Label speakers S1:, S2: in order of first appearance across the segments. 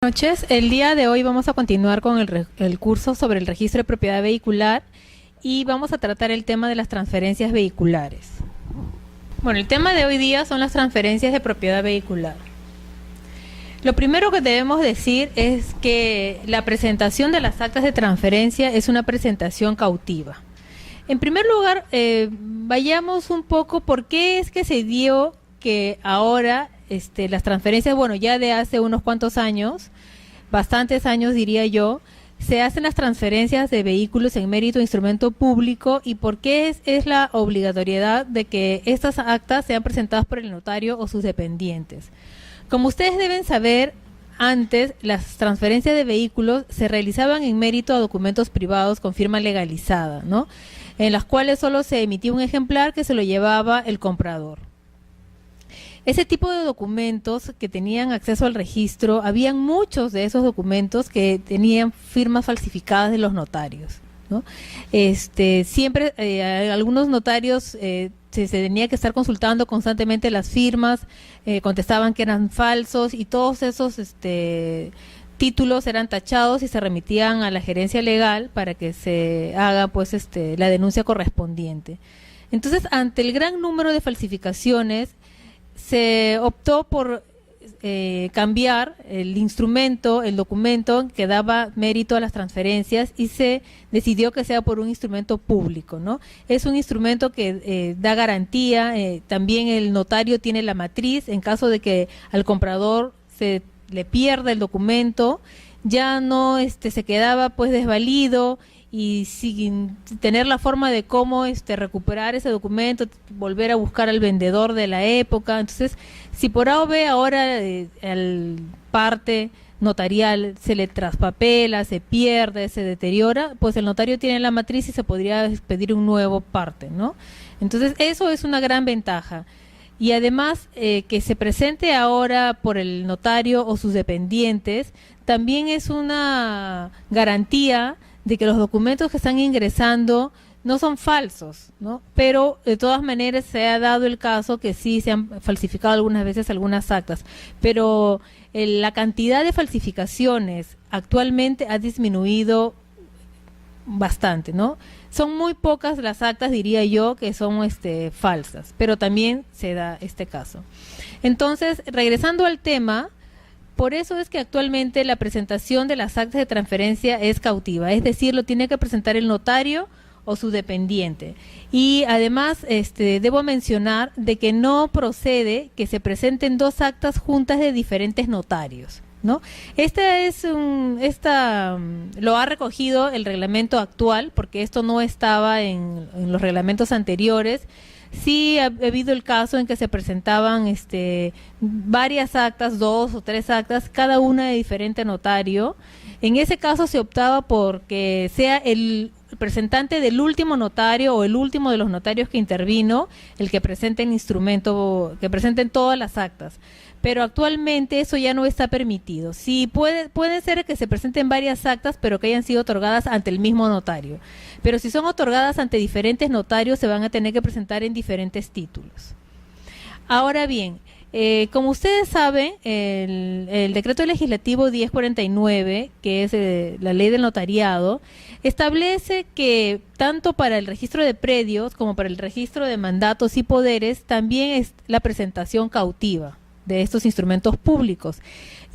S1: noches. El día de hoy vamos a continuar con el curso sobre el registro de propiedad vehicular y vamos a tratar el tema de las transferencias vehiculares. Bueno, el tema de hoy día son las transferencias de propiedad vehicular. Lo primero que debemos decir es que la presentación de las actas de transferencia es una presentación cautiva. En primer lugar, vayamos un poco por qué es que se dio que ahora las transferencias, bueno, ya de hace unos cuantos años, bastantes años diría yo, se hacen las transferencias de vehículos en mérito de instrumento público y por qué es la obligatoriedad de que estas actas sean presentadas por el notario o sus dependientes. Como ustedes deben saber, antes las transferencias de vehículos se realizaban en mérito a documentos privados con firma legalizada, ¿no? En las cuales solo se emitía un ejemplar que se lo llevaba el comprador. Ese tipo de documentos que tenían acceso al registro, habían muchos de esos documentos que tenían firmas falsificadas de los notarios, ¿no? Siempre algunos notarios se tenía que estar consultando constantemente las firmas, contestaban que eran falsos y todos esos títulos eran tachados y se remitían a la gerencia legal para que se haga pues la denuncia correspondiente. Entonces, ante el gran número de falsificaciones, se optó por cambiar el instrumento, el documento que daba mérito a las transferencias y se decidió que sea por un instrumento público, ¿no? Es un instrumento que da garantía, también el notario tiene la matriz en caso de que al comprador se le pierda el documento, ya no se quedaba pues desvalido y sin tener la forma de cómo recuperar ese documento, volver a buscar al vendedor de la época. Entonces, si por A o B ahora al parte notarial se le traspapela, se pierde, se deteriora, pues el notario tiene la matriz y se podría expedir un nuevo parte, ¿no? Entonces, eso es una gran ventaja. Y además, que se presente ahora por el notario o sus dependientes, también es una garantía de que los documentos que están ingresando no son falsos, ¿no? Pero de todas maneras se ha dado el caso que sí se han falsificado algunas veces algunas actas, pero la cantidad de falsificaciones actualmente ha disminuido bastante, ¿no? Son muy pocas las actas, diría yo, que son falsas, pero también se da este caso. Entonces, regresando al tema, por eso es que actualmente la presentación de las actas de transferencia es cautiva, es decir, lo tiene que presentar el notario o su dependiente. Y además, debo mencionar de que no procede que se presenten dos actas juntas de diferentes notarios, ¿no? Lo ha recogido el reglamento actual, porque esto no estaba en los reglamentos anteriores. Sí ha habido el caso en que se presentaban varias actas, 2 o 3 actas, cada una de diferente notario. En ese caso se optaba por que sea el representante del último notario o el último de los notarios que intervino el que presente el instrumento, que presenten todas las actas. Pero actualmente eso ya no está permitido. Sí puede ser que se presenten varias actas, pero que hayan sido otorgadas ante el mismo notario. Pero si son otorgadas ante diferentes notarios, se van a tener que presentar en diferentes títulos. Ahora bien, como ustedes saben, el decreto legislativo 1049, que es la ley del notariado, establece que tanto para el registro de predios como para el registro de mandatos y poderes, también es la presentación cautiva de estos instrumentos públicos.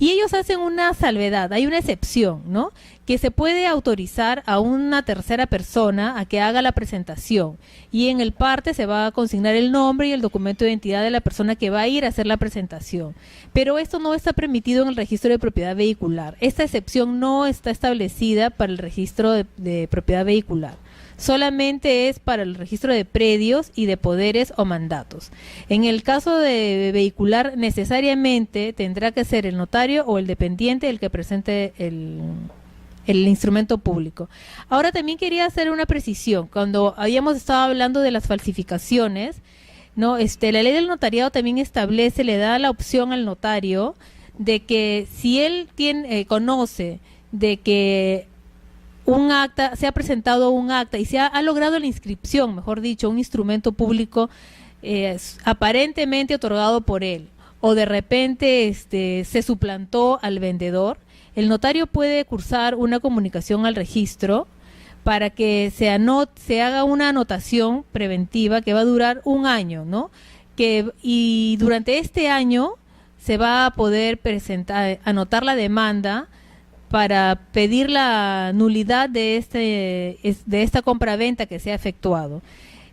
S1: Y ellos hacen una salvedad, hay una excepción, ¿no? Que se puede autorizar a una tercera persona a que haga la presentación y en el parte se va a consignar el nombre y el documento de identidad de la persona que va a ir a hacer la presentación. Pero esto no está permitido en el registro de propiedad vehicular. Esta excepción no está establecida para el registro de propiedad vehicular. Solamente es para el registro de predios y de poderes o mandatos. En el caso de vehicular, necesariamente tendrá que ser el notario o el dependiente el que presente el instrumento público. Ahora también quería hacer una precisión. Cuando habíamos estado hablando de las falsificaciones, ¿no? La ley del notariado también establece, le da la opción al notario de que si él conoce de que un acta, se ha presentado un acta y se ha logrado la inscripción, mejor dicho, un instrumento público aparentemente otorgado por él, o de repente se suplantó al vendedor, el notario puede cursar una comunicación al registro para que se haga una anotación preventiva que va a durar un año, ¿no? Y durante este año se va a poder anotar la demanda para pedir la nulidad de esta compraventa que se ha efectuado.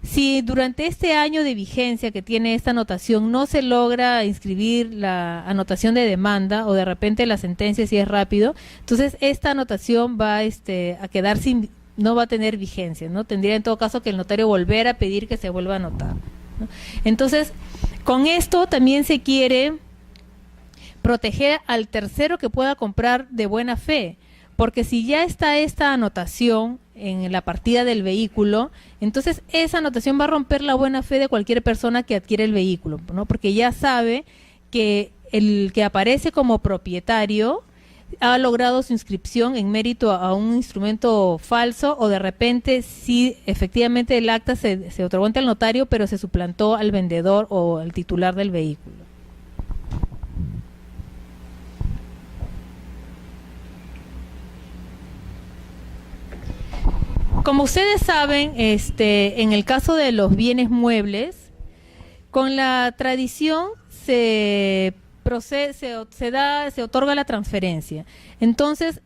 S1: Si durante este año de vigencia que tiene esta anotación no se logra inscribir la anotación de demanda, o de repente la sentencia si es rápido, entonces esta anotación va a quedar no va a tener vigencia, ¿no? Tendría en todo caso que el notario volver a pedir que se vuelva a anotar, ¿no? Entonces, con esto también se quiere proteger al tercero que pueda comprar de buena fe, porque si ya está esta anotación en la partida del vehículo, entonces esa anotación va a romper la buena fe de cualquier persona que adquiere el vehículo, ¿no? Porque ya sabe que el que aparece como propietario ha logrado su inscripción en mérito a un instrumento falso, o de repente sí, efectivamente el acta se otorgó ante el notario, pero se suplantó al vendedor o al titular del vehículo. Como ustedes saben, en el caso de los bienes muebles, con la tradición se otorga la transferencia. Entonces,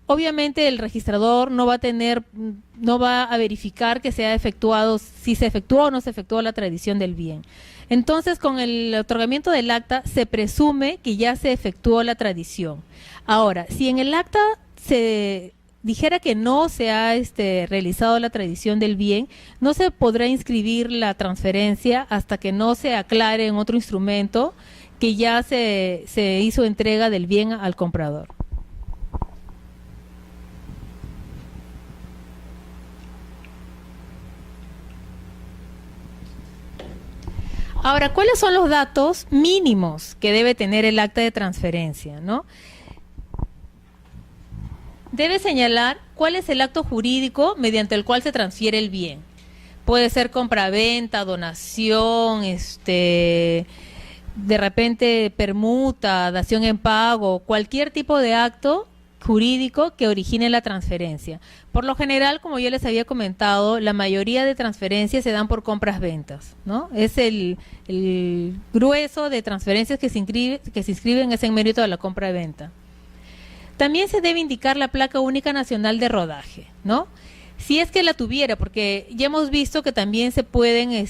S1: obviamente el registrador no va a verificar que se ha efectuado, si se efectuó o no se efectuó la tradición del bien. Entonces, con el otorgamiento del acta se presume que ya se efectuó la tradición. Ahora, si en el acta se dijera que no se ha realizado la tradición del bien, no se podrá inscribir la transferencia hasta que no se aclare en otro instrumento que ya se hizo entrega del bien al comprador. Ahora, ¿cuáles son los datos mínimos que debe tener el acta de transferencia, ¿no? Debe señalar cuál es el acto jurídico mediante el cual se transfiere el bien. Puede ser compraventa, donación, de repente permuta, dación en pago, cualquier tipo de acto jurídico que origine la transferencia. Por lo general, como yo les había comentado, la mayoría de transferencias se dan por compras-ventas, ¿no? Es el grueso de transferencias que se inscriben es en mérito de la compra-venta. También se debe indicar la placa única nacional de rodaje, ¿no? Si es que la tuviera, porque ya hemos visto que también se pueden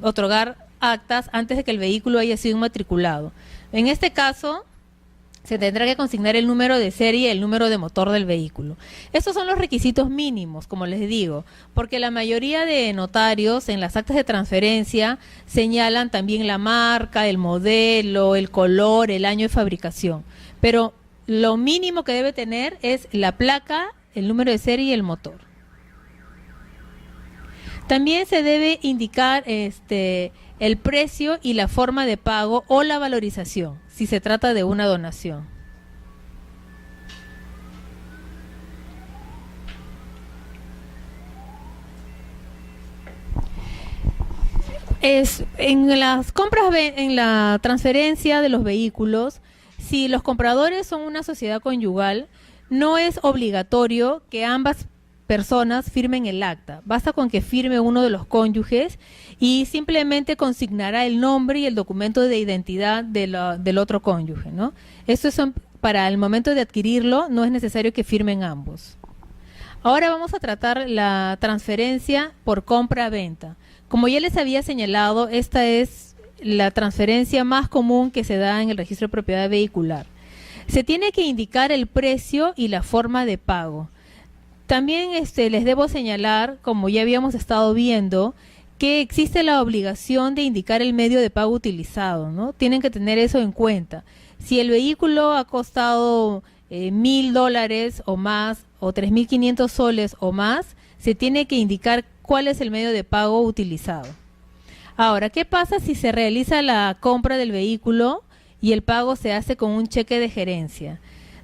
S1: otorgar actas antes de que el vehículo haya sido inmatriculado. En este caso, se tendrá que consignar el número de serie y el número de motor del vehículo. Estos son los requisitos mínimos, como les digo, porque la mayoría de notarios en las actas de transferencia señalan también la marca, el modelo, el color, el año de fabricación. Pero lo mínimo que debe tener es la placa, el número de serie y el motor. También se debe indicar el precio y la forma de pago o la valorización, si se trata de una donación. En las compras, en la transferencia de los vehículos, si los compradores son una sociedad conyugal, no es obligatorio que ambas personas firmen el acta. Basta con que firme uno de los cónyuges y simplemente consignará el nombre y el documento de identidad del otro cónyuge, ¿no? Esto es para el momento de adquirirlo, no es necesario que firmen ambos. Ahora vamos a tratar la transferencia por compra-venta. Como ya les había señalado, esta es la transferencia más común que se da en el registro de propiedad vehicular. Se tiene que indicar el precio y la forma de pago. También les debo señalar, como ya habíamos estado viendo, que existe la obligación de indicar el medio de pago utilizado, ¿no? Tienen que tener eso en cuenta. Si el vehículo ha costado $1,000 o más, o 3.500 soles o más, se tiene que indicar cuál es el medio de pago utilizado. Ahora, ¿qué pasa si se realiza la compra del vehículo y el pago se hace con un cheque de gerencia,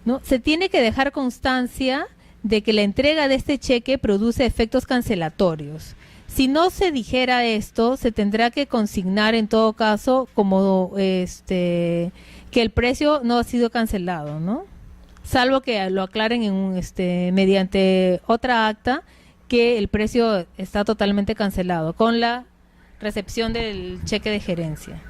S1: ¿no? Se tiene que dejar constancia de que la entrega de este cheque produce efectos cancelatorios. Si no se dijera esto, se tendrá que consignar en todo caso como que el precio no ha sido cancelado, ¿no? Salvo que lo aclaren en mediante otra acta que el precio está totalmente cancelado con la recepción del cheque de gerencia.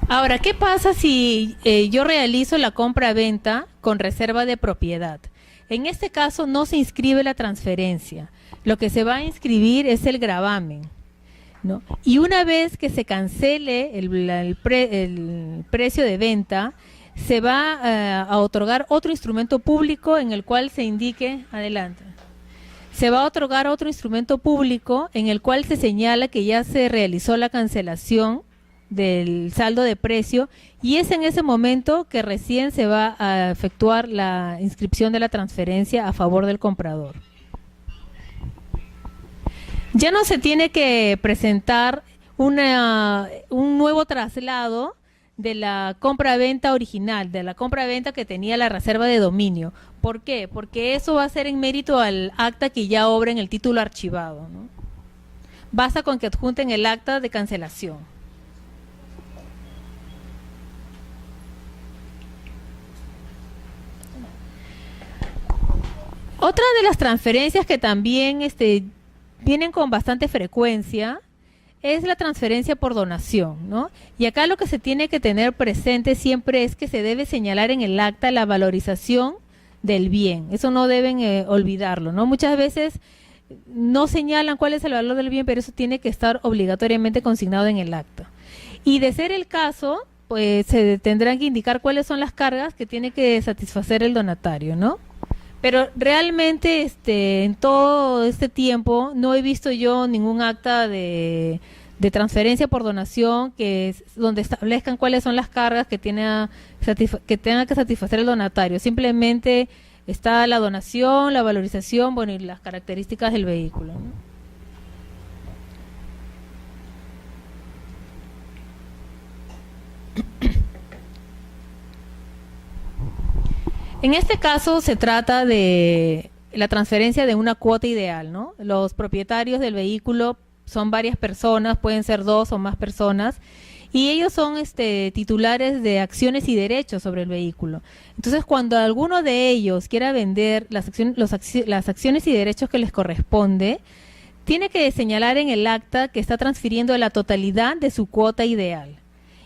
S1: Ahora, ¿qué pasa si yo realizo la compra-venta con reserva de propiedad? En este caso no se inscribe la transferencia. Lo que se va a inscribir es el gravamen, ¿no? Y una vez que se cancele el precio de venta, se va a otorgar otro instrumento público en el cual se indique, adelante, se va a otorgar otro instrumento público en el cual se señala que ya se realizó la cancelación del saldo de precio, y es en ese momento que recién se va a efectuar la inscripción de la transferencia a favor del comprador. Ya no se tiene que presentar un nuevo traslado de la compra-venta original, de la compra-venta que tenía la reserva de dominio. ¿Por qué? Porque eso va a ser en mérito al acta que ya obra en el título archivado, ¿no? Basta con que adjunten el acta de cancelación. Otra de las transferencias que también vienen con bastante frecuencia es la transferencia por donación, ¿no? Y acá lo que se tiene que tener presente siempre es que se debe señalar en el acta la valorización del bien. Eso no deben olvidarlo, ¿no? Muchas veces no señalan cuál es el valor del bien, pero eso tiene que estar obligatoriamente consignado en el acta. Y de ser el caso, pues se tendrán que indicar cuáles son las cargas que tiene que satisfacer el donatario, ¿no? Pero realmente en todo este tiempo no he visto yo ningún acta de transferencia por donación donde establezcan cuáles son las cargas que tenga que satisfacer el donatario. Simplemente está la donación, la valorización, bueno, y las características del vehículo, ¿no? En este caso se trata de la transferencia de una cuota ideal, ¿no? Los propietarios del vehículo son varias personas, pueden ser 2 o más personas, y ellos son titulares de acciones y derechos sobre el vehículo. Entonces, cuando alguno de ellos quiera vender las acciones y derechos que les corresponde, tiene que señalar en el acta que está transfiriendo la totalidad de su cuota ideal.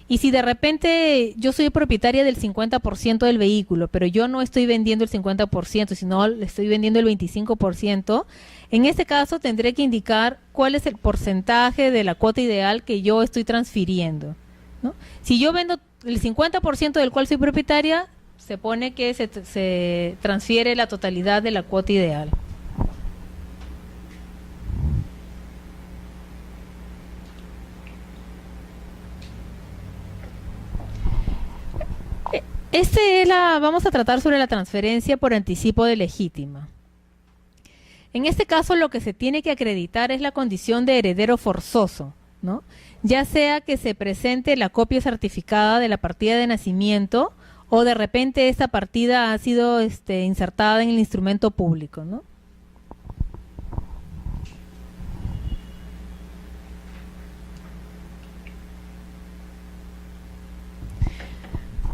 S1: Y si de repente yo soy propietaria del 50% del vehículo, pero yo no estoy vendiendo el 50%, sino le estoy vendiendo el 25%, en este caso tendré que indicar cuál es el porcentaje de la cuota ideal que yo estoy transfiriendo, ¿no? Si yo vendo el 50% del cual soy propietaria, se pone que se transfiere la totalidad de la cuota ideal. Vamos a tratar sobre la transferencia por anticipo de legítima. En este caso lo que se tiene que acreditar es la condición de heredero forzoso, ¿no? Ya sea que se presente la copia certificada de la partida de nacimiento o de repente esta partida ha sido insertada en el instrumento público, ¿no?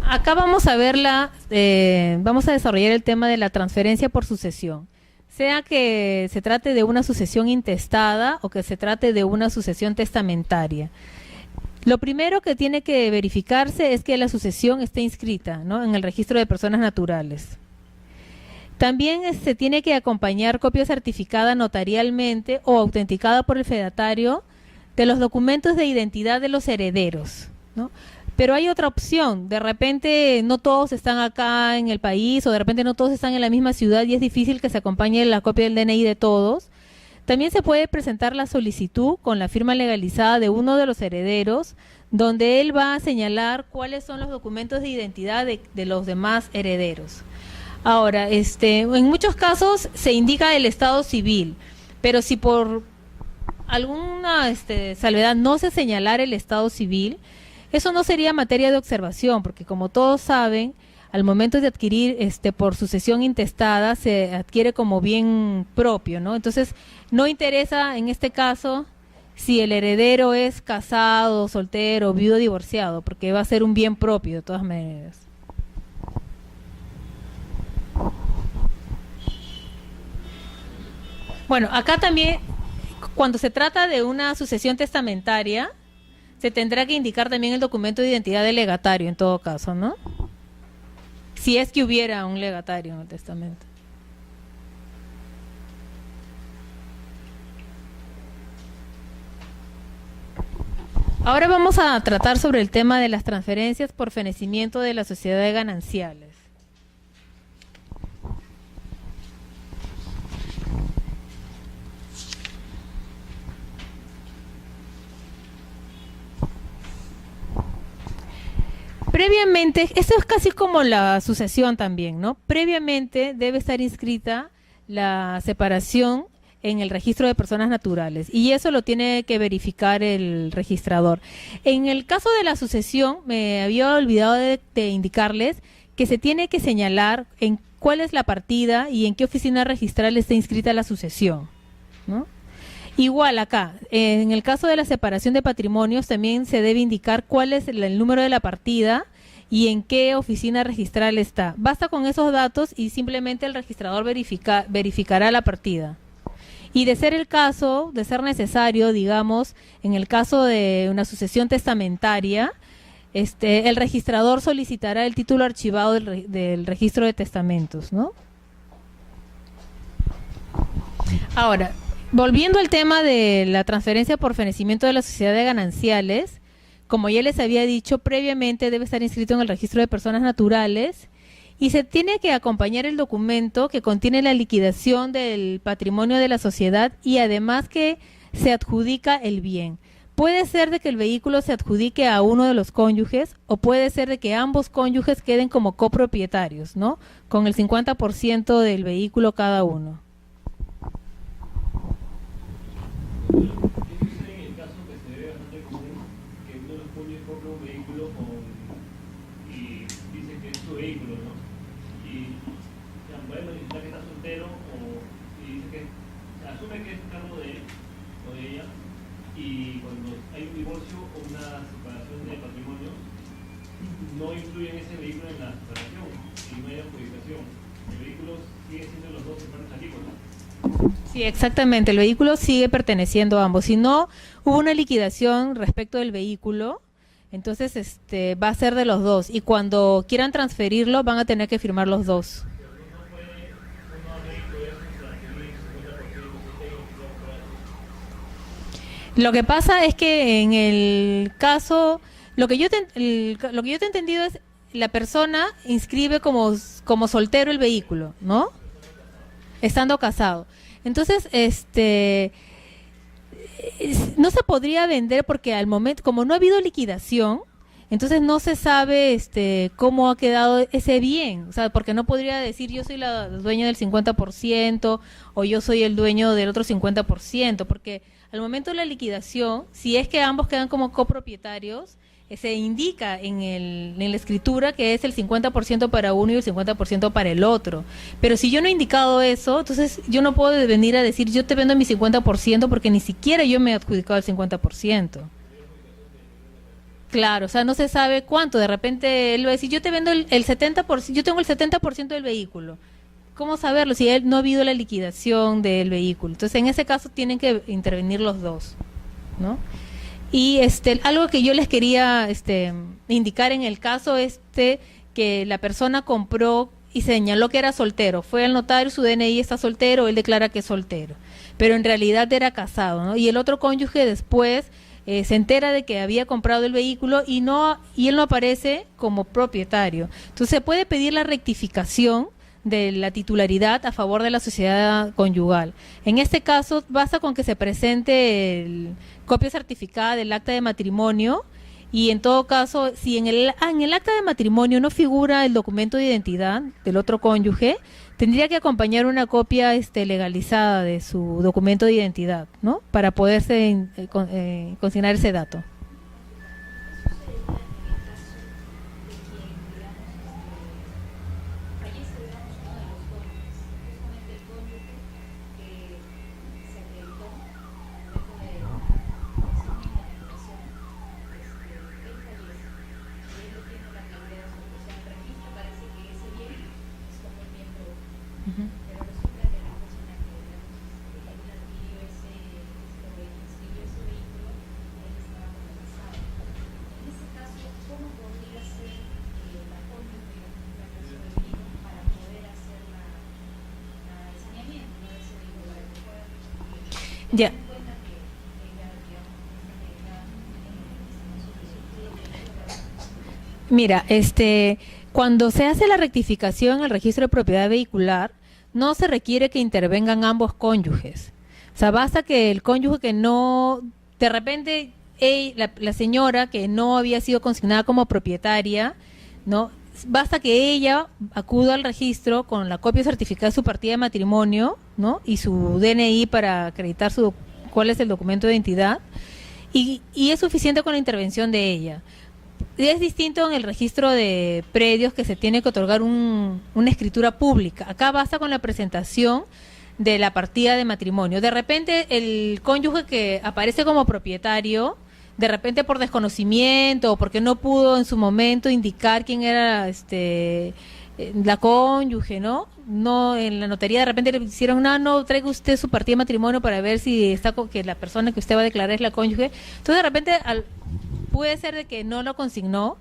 S1: Acá vamos a vamos a desarrollar el tema de la transferencia por sucesión. Sea que se trate de una sucesión intestada o que se trate de una sucesión testamentaria. Lo primero que tiene que verificarse es que la sucesión esté inscrita, ¿no?, en el registro de personas naturales. También se tiene que acompañar copia certificada notarialmente o autenticada por el fedatario de los documentos de identidad de los herederos, ¿no? Pero hay otra opción, de repente no todos están acá en el país o de repente no todos están en la misma ciudad y es difícil que se acompañe la copia del DNI de todos. También se puede presentar la solicitud con la firma legalizada de uno de los herederos, donde él va a señalar cuáles son los documentos de identidad de los demás herederos. Ahora, en muchos casos se indica el estado civil, pero si por alguna salvedad no se señalara el estado civil, eso no sería materia de observación, porque como todos saben, al momento de adquirir por sucesión intestada se adquiere como bien propio, ¿no? Entonces no interesa en este caso si el heredero es casado, soltero, viudo, divorciado, porque va a ser un bien propio de todas maneras. Bueno, acá también, cuando se trata de una sucesión testamentaria, se tendrá que indicar también el documento de identidad del legatario en todo caso, ¿no? Si es que hubiera un legatario en el testamento. Ahora vamos a tratar sobre el tema de las transferencias por fenecimiento de la sociedad de gananciales. Previamente, eso es casi como la sucesión también, ¿no? Previamente debe estar inscrita la separación en el registro de personas naturales y eso lo tiene que verificar el registrador. En el caso de la sucesión, me había olvidado de indicarles que se tiene que señalar en cuál es la partida y en qué oficina registral está inscrita la sucesión, ¿no? Igual acá, en el caso de la separación de patrimonios también se debe indicar cuál es el número de la partida y en qué oficina registral está. Basta con esos datos y simplemente el registrador verificará la partida. Y de ser el caso, de ser necesario, digamos, en el caso de una sucesión testamentaria, el registrador solicitará el título archivado del registro de testamentos, ¿no? Ahora, volviendo al tema de la transferencia por fenecimiento de la sociedad de gananciales, como ya les había dicho, previamente debe estar inscrito en el registro de personas naturales y se tiene que acompañar el documento que contiene la liquidación del patrimonio de la sociedad y además que se adjudica el bien. Puede ser de que el vehículo se adjudique a uno de los cónyuges o puede ser de que ambos cónyuges queden como copropietarios, ¿no? Con el 50% del vehículo cada uno.
S2: No incluyen ese vehículo en la separación y no hay adjudicación. El vehículo sigue siendo los dos en partes alícuotas.
S1: Sí, exactamente. El vehículo sigue perteneciendo a ambos. Si no hubo una liquidación respecto del vehículo, entonces va a ser de los dos. Y cuando quieran transferirlo, van a tener que firmar los dos. Lo que pasa es que en el caso, lo que yo te he entendido es la persona inscribe como soltero el vehículo, ¿no? Estando casado. Entonces, no se podría vender porque al momento, como no ha habido liquidación, entonces no se sabe cómo ha quedado ese bien, o sea, porque no podría decir yo soy la dueña del 50% o yo soy el dueño del otro 50%, porque al momento de la liquidación, si es que ambos quedan como copropietarios, se indica en la escritura que es el 50% para uno y el 50% para el otro. Pero si yo no he indicado eso, entonces yo no puedo venir a decir yo te vendo mi 50% porque ni siquiera yo me he adjudicado el 50%. Claro, o sea, no se sabe cuánto. De repente él va a decir yo te vendo el 70%, yo tengo el 70% del vehículo. ¿Cómo saberlo si él no ha habido la liquidación del vehículo? Entonces en ese caso tienen que intervenir los dos, ¿no? Y algo que yo les quería indicar en el caso que la persona compró y señaló que era soltero, fue al notario, su DNI está soltero, él declara que es soltero, pero en realidad era casado, ¿no? Y el otro cónyuge después se entera de que había comprado el vehículo y él no aparece como propietario. Entonces se puede pedir la rectificación de la titularidad a favor de la sociedad conyugal. En este caso basta con que se presente copia certificada del acta de matrimonio y en todo caso si en el acta de matrimonio no figura el documento de identidad del otro cónyuge, tendría que acompañar una copia legalizada de su documento de identidad, ¿no? Para poderse consignar ese dato. Ujú.
S3: pero resulta que la persona que digamos, adquirió inscribió ese vehículo, él estaba casado. En ese caso, ¿cómo podría ser la cónyuge en este caso de vehículo para poder hacer el saneamiento, ¿no?, de ese vehículo para que pueda
S1: Ya.
S3: tener en cuenta que ella, digamos, está en su vehículo?
S1: Mira, cuando se hace la rectificación en el registro de propiedad vehicular, no se requiere que intervengan ambos cónyuges. O sea, basta que el cónyuge que no, de repente, la señora que no había sido consignada como propietaria, ¿no? Basta que ella acuda al registro con la copia certificada de su partida de matrimonio, ¿no?, y su DNI para acreditar cuál es el documento de identidad, y es suficiente con la intervención de ella. Es distinto en el registro de predios, que se tiene que otorgar una escritura pública. Acá basta con la presentación de la partida de matrimonio. De repente el cónyuge que aparece como propietario, de repente por desconocimiento o porque no pudo en su momento indicar quién era la cónyuge, ¿no? No, en la notaría de repente le hicieron, no, traiga usted su partida de matrimonio para ver si está que la persona que usted va a declarar es la cónyuge. Entonces de repente puede ser de que no lo consignó,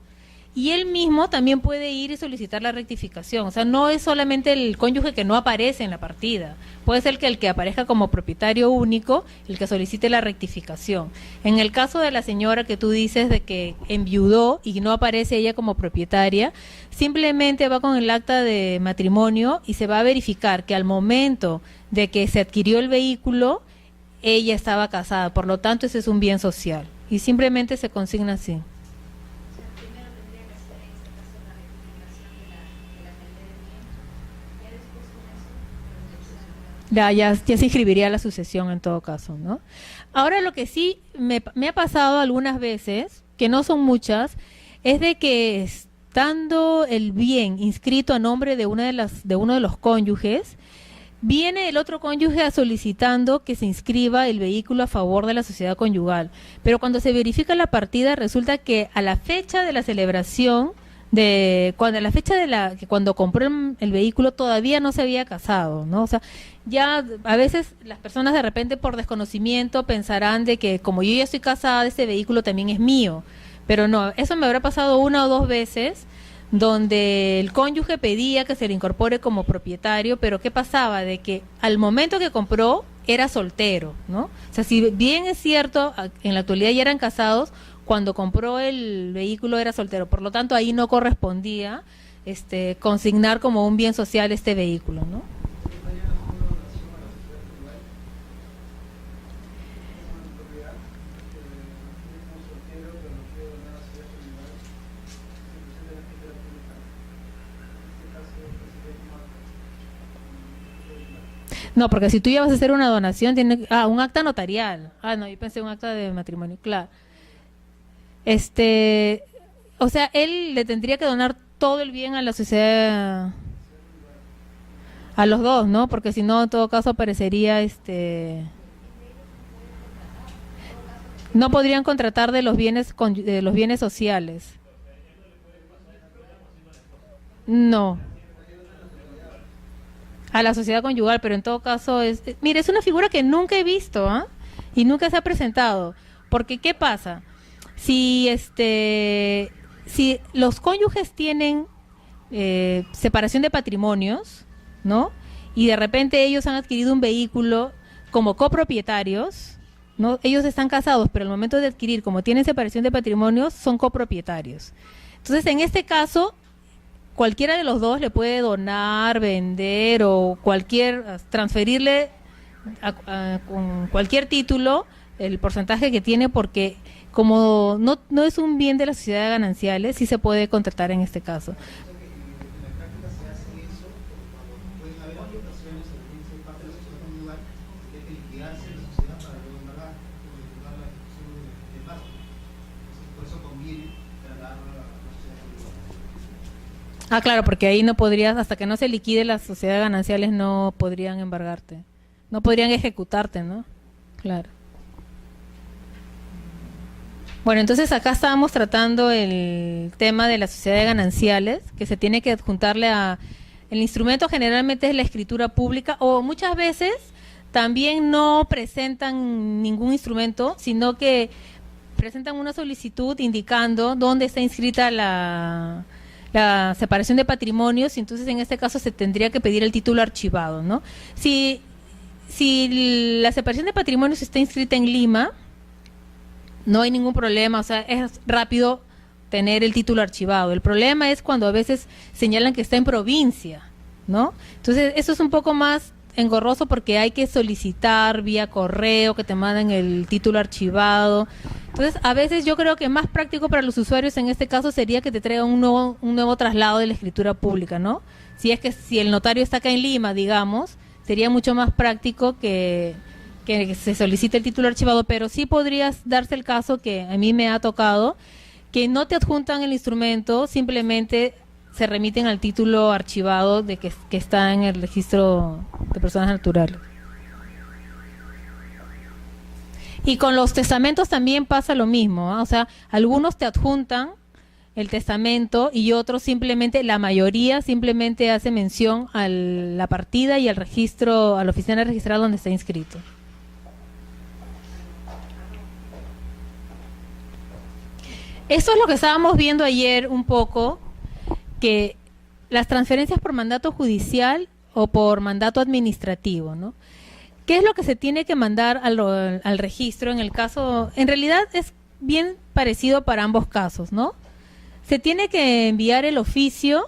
S1: y él mismo también puede ir y solicitar la rectificación. O sea, no es solamente el cónyuge que no aparece en la partida, puede ser que el que aparezca como propietario único, el que solicite la rectificación. En el caso de la señora que tú dices de que enviudó y no aparece ella como propietaria, simplemente va con el acta de matrimonio y se va a verificar que al momento de que se adquirió el vehículo, ella estaba casada, por lo tanto ese es un bien social, y simplemente se consigna así.
S3: Primero tendría que hacer en este caso la rectificación de la calidad de bien, ya después con eso
S1: Ya se inscribiría la sucesión en todo caso, ¿no? Ahora, lo que sí me ha pasado algunas veces, que no son muchas, es de que estando el bien inscrito a nombre de uno de los cónyuges, viene el otro cónyuge solicitando que se inscriba el vehículo a favor de la sociedad conyugal. Pero cuando se verifica la partida, resulta que a la fecha de la celebración, cuando compró el vehículo, todavía no se había casado, ¿no? O sea, ya a veces las personas de repente por desconocimiento pensarán de que como yo ya estoy casada, ese vehículo también es mío. Pero no, eso me habrá pasado una o dos veces, donde el cónyuge pedía que se le incorpore como propietario, pero ¿qué pasaba? De que al momento que compró era soltero, ¿no? O sea, si bien es cierto, en la actualidad ya eran casados, cuando compró el vehículo era soltero, por lo tanto ahí no correspondía consignar como un bien social este vehículo, ¿no? No, porque si tú ya vas a hacer una donación, tiene un acta notarial. No, yo pensé un acta de matrimonio, claro. O sea, él le tendría que donar todo el bien a la sociedad, a los dos, ¿no? Porque si no, en todo caso aparecería no podrían contratar de los bienes sociales. No. A la sociedad conyugal, pero en todo caso mire, es una figura que nunca he visto, ¿ah? Y nunca se ha presentado, porque ¿qué pasa? Si si los cónyuges tienen separación de patrimonios, ¿no? Y de repente ellos han adquirido un vehículo como copropietarios, ¿no? Ellos están casados, pero al momento de adquirir, como tienen separación de patrimonios, son copropietarios. Entonces, en este caso, cualquiera de los dos le puede donar, vender o transferirle con cualquier título el porcentaje que tiene, porque como no es un bien de la sociedad de gananciales, sí se puede contratar en este caso. Claro, porque ahí no podrías, hasta que no se liquide la sociedad de gananciales, no podrían embargarte, no podrían ejecutarte, ¿no? Claro. Bueno, entonces acá estábamos tratando el tema de la sociedad de gananciales, que se tiene que adjuntarle El instrumento generalmente es la escritura pública, o muchas veces también no presentan ningún instrumento, sino que presentan una solicitud indicando dónde está inscrita la separación de patrimonios, y entonces en este caso se tendría que pedir el título archivado, ¿no? Si la separación de patrimonios está inscrita en Lima, no hay ningún problema, o sea, es rápido tener el título archivado. El problema es cuando a veces señalan que está en provincia, ¿no? Entonces eso es un poco más engorroso porque hay que solicitar vía correo que te manden el título archivado. Entonces, a veces yo creo que más práctico para los usuarios en este caso sería que te traigan un nuevo traslado de la escritura pública, ¿no? Si el notario está acá en Lima, digamos, sería mucho más práctico que se solicite el título archivado, pero sí podrías darse el caso que a mí me ha tocado que no te adjuntan el instrumento, simplemente se remiten al título archivado de que está en el registro de personas naturales. Y con los testamentos también pasa lo mismo, ¿eh? O sea, algunos te adjuntan el testamento y otros simplemente, la mayoría simplemente hace mención a la partida y al registro, a la oficina registrada donde está inscrito. Eso es lo que estábamos viendo ayer un poco, que las transferencias por mandato judicial o por mandato administrativo, ¿no? ¿Qué es lo que se tiene que mandar al registro en el caso? En realidad es bien parecido para ambos casos, ¿no? Se tiene que enviar el oficio,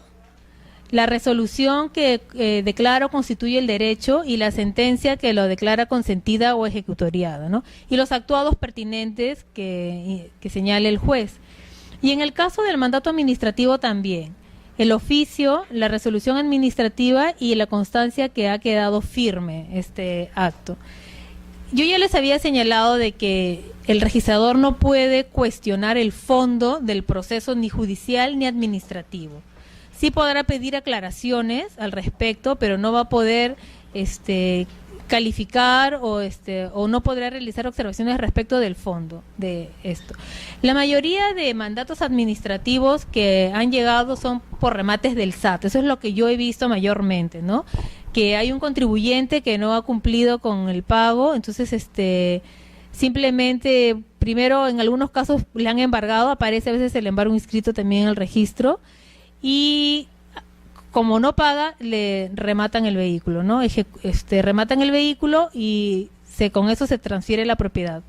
S1: la resolución que declara o constituye el derecho y la sentencia que lo declara consentida o ejecutoriada, ¿no? Y los actuados pertinentes que señale el juez. Y en el caso del mandato administrativo también, el oficio, la resolución administrativa y la constancia que ha quedado firme este acto. Yo ya les había señalado de que el registrador no puede cuestionar el fondo del proceso ni judicial ni administrativo. Sí podrá pedir aclaraciones al respecto, pero no va a poder calificar o no podrá realizar observaciones respecto del fondo de esto. La mayoría de mandatos administrativos que han llegado son por remates del SAT. Eso es lo que yo he visto mayormente, ¿no? Que hay un contribuyente que no ha cumplido con el pago, entonces simplemente, primero en algunos casos le han embargado, aparece a veces el embargo inscrito también en el registro, y como no paga, le rematan el vehículo, ¿no? Rematan el vehículo y con eso se transfiere la propiedad.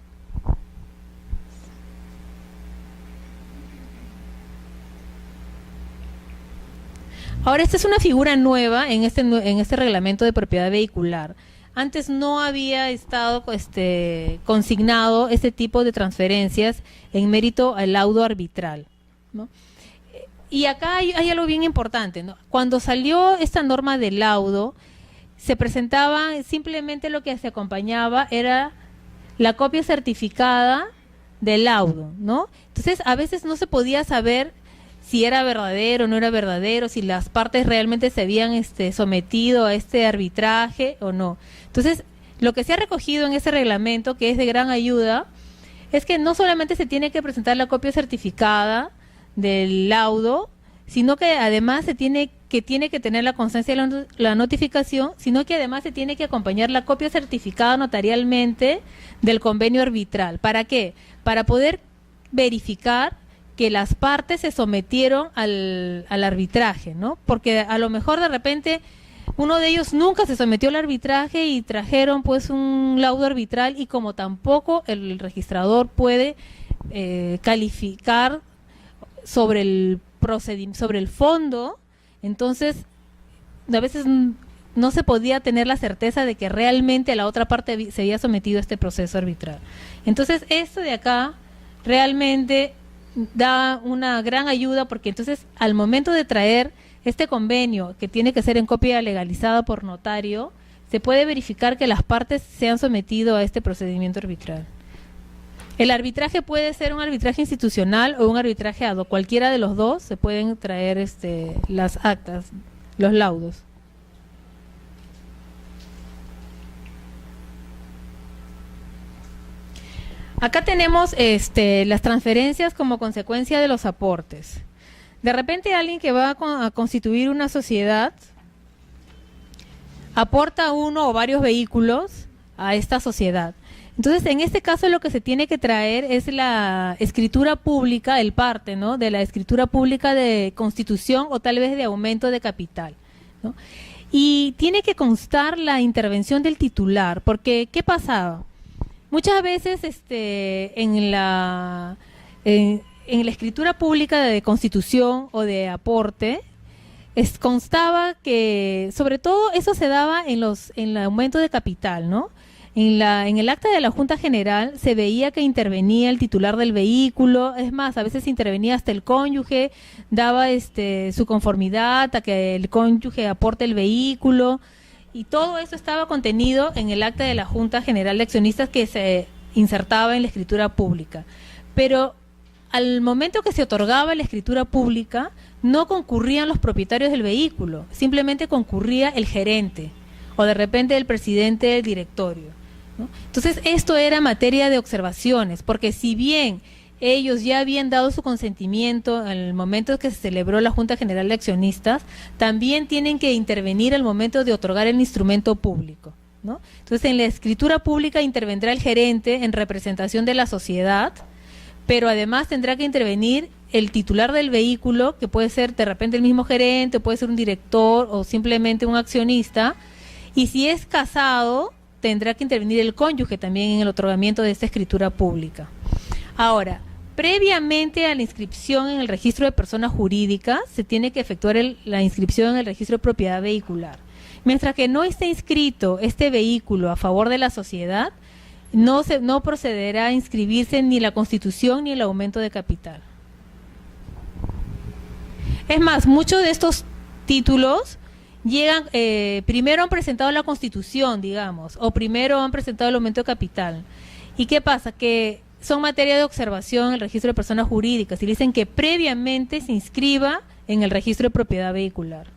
S1: Ahora, esta es una figura nueva en este reglamento de propiedad vehicular. Antes no había estado consignado este tipo de transferencias en mérito al laudo arbitral, ¿no? Y acá hay algo bien importante, ¿no? Cuando salió esta norma del laudo, se presentaba, simplemente lo que se acompañaba era la copia certificada del laudo, ¿no? Entonces, a veces no se podía saber si era verdadero o no era verdadero, si las partes realmente se habían sometido a este arbitraje o no. Entonces, lo que se ha recogido en ese reglamento, que es de gran ayuda, es que no solamente se tiene que presentar la copia certificada del laudo, sino que además tiene que tener la constancia de la notificación, sino que además se tiene que acompañar la copia certificada notarialmente del convenio arbitral. ¿Para qué? Para poder verificar que las partes se sometieron al arbitraje, ¿no? Porque a lo mejor de repente uno de ellos nunca se sometió al arbitraje y trajeron pues un laudo arbitral, y como tampoco el registrador puede calificar sobre el fondo, entonces a veces no se podía tener la certeza de que realmente la otra parte se había sometido a este proceso arbitral. Entonces esto de acá realmente da una gran ayuda, porque entonces al momento de traer este convenio, que tiene que ser en copia legalizada por notario, se puede verificar que las partes se han sometido a este procedimiento arbitral. El arbitraje puede ser un arbitraje institucional o un arbitraje ad hoc. Cualquiera de los dos se pueden traer las actas, los laudos. Acá tenemos las transferencias como consecuencia de los aportes. De repente alguien que va a constituir una sociedad aporta uno o varios vehículos a esta sociedad. Entonces, en este caso lo que se tiene que traer es la escritura pública, el parte, ¿no?, de la escritura pública de constitución o tal vez de aumento de capital, ¿no? Y tiene que constar la intervención del titular, porque ¿qué pasaba? Muchas veces en la escritura pública de constitución o de aporte constaba que, sobre todo, eso se daba en el aumento de capital, ¿no? En el acta de la Junta General se veía que intervenía el titular del vehículo, es más, a veces intervenía hasta el cónyuge, daba su conformidad a que el cónyuge aporte el vehículo, y todo eso estaba contenido en el acta de la Junta General de Accionistas que se insertaba en la escritura pública. Pero al momento que se otorgaba la escritura pública, no concurrían los propietarios del vehículo, simplemente concurría el gerente o de repente el presidente del directorio, ¿no? Entonces esto era materia de observaciones, porque si bien ellos ya habían dado su consentimiento en el momento que se celebró la Junta General de Accionistas, también tienen que intervenir al momento de otorgar el instrumento público, ¿no? Entonces en la escritura pública intervendrá el gerente en representación de la sociedad, pero además tendrá que intervenir el titular del vehículo, que puede ser de repente el mismo gerente, puede ser un director o simplemente un accionista, y si es casado, tendrá que intervenir el cónyuge también en el otorgamiento de esta escritura pública. Ahora, previamente a la inscripción en el registro de personas jurídicas, se tiene que efectuar la inscripción en el registro de propiedad vehicular. Mientras que no esté inscrito este vehículo a favor de la sociedad, no procederá a inscribirse ni la constitución ni el aumento de capital. Es más, muchos de estos títulos llegan, primero han presentado la constitución, digamos, o primero han presentado el aumento de capital. ¿Y qué pasa? Que son materia de observación en el registro de personas jurídicas y dicen que previamente se inscriba en el registro de propiedad vehicular.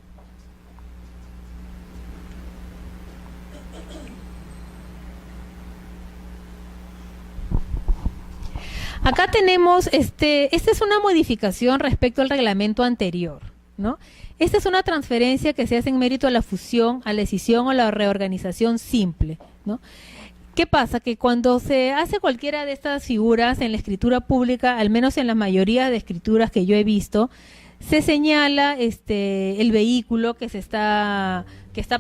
S1: Acá tenemos, esta es una modificación respecto al reglamento anterior, ¿no? Esta es una transferencia que se hace en mérito a la fusión, a la escisión o la reorganización simple, ¿no? ¿Qué pasa? Que cuando se hace cualquiera de estas figuras en la escritura pública, al menos en la mayoría de escrituras que yo he visto, se señala el vehículo que está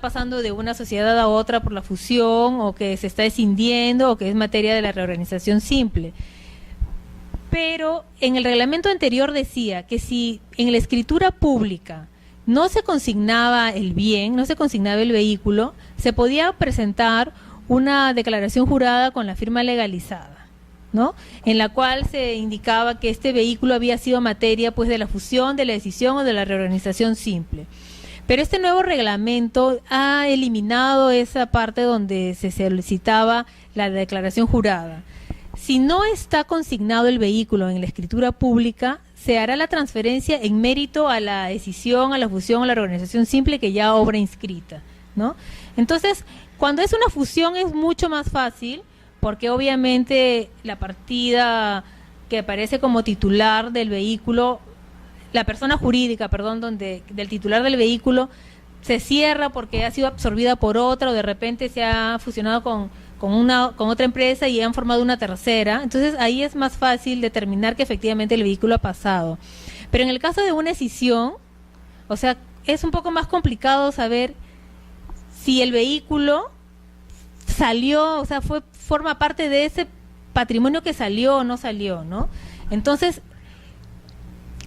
S1: pasando de una sociedad a otra por la fusión, o que se está escindiendo, o que es materia de la reorganización simple. Pero en el reglamento anterior decía que si en la escritura pública no se consignaba el bien, no se consignaba el vehículo, se podía presentar una declaración jurada con la firma legalizada, ¿no? En la cual se indicaba que este vehículo había sido materia, pues, de la fusión, de la decisión o de la reorganización simple. Pero este nuevo reglamento ha eliminado esa parte donde se solicitaba la declaración jurada. Si no está consignado el vehículo en la escritura pública, se hará la transferencia en mérito a la decisión, a la fusión o a la reorganización simple que ya obra inscrita, ¿no? Entonces, cuando es una fusión es mucho más fácil, porque obviamente la partida que aparece como titular del vehículo, la persona jurídica, perdón, del titular del vehículo, se cierra porque ha sido absorbida por otra, o de repente se ha fusionado con otra empresa y han formado una tercera. Entonces ahí es más fácil determinar que efectivamente el vehículo ha pasado. Pero en el caso de una escisión, o sea, es un poco más complicado saber si el vehículo salió, o sea, forma parte de ese patrimonio que salió o no salió, ¿no? Entonces,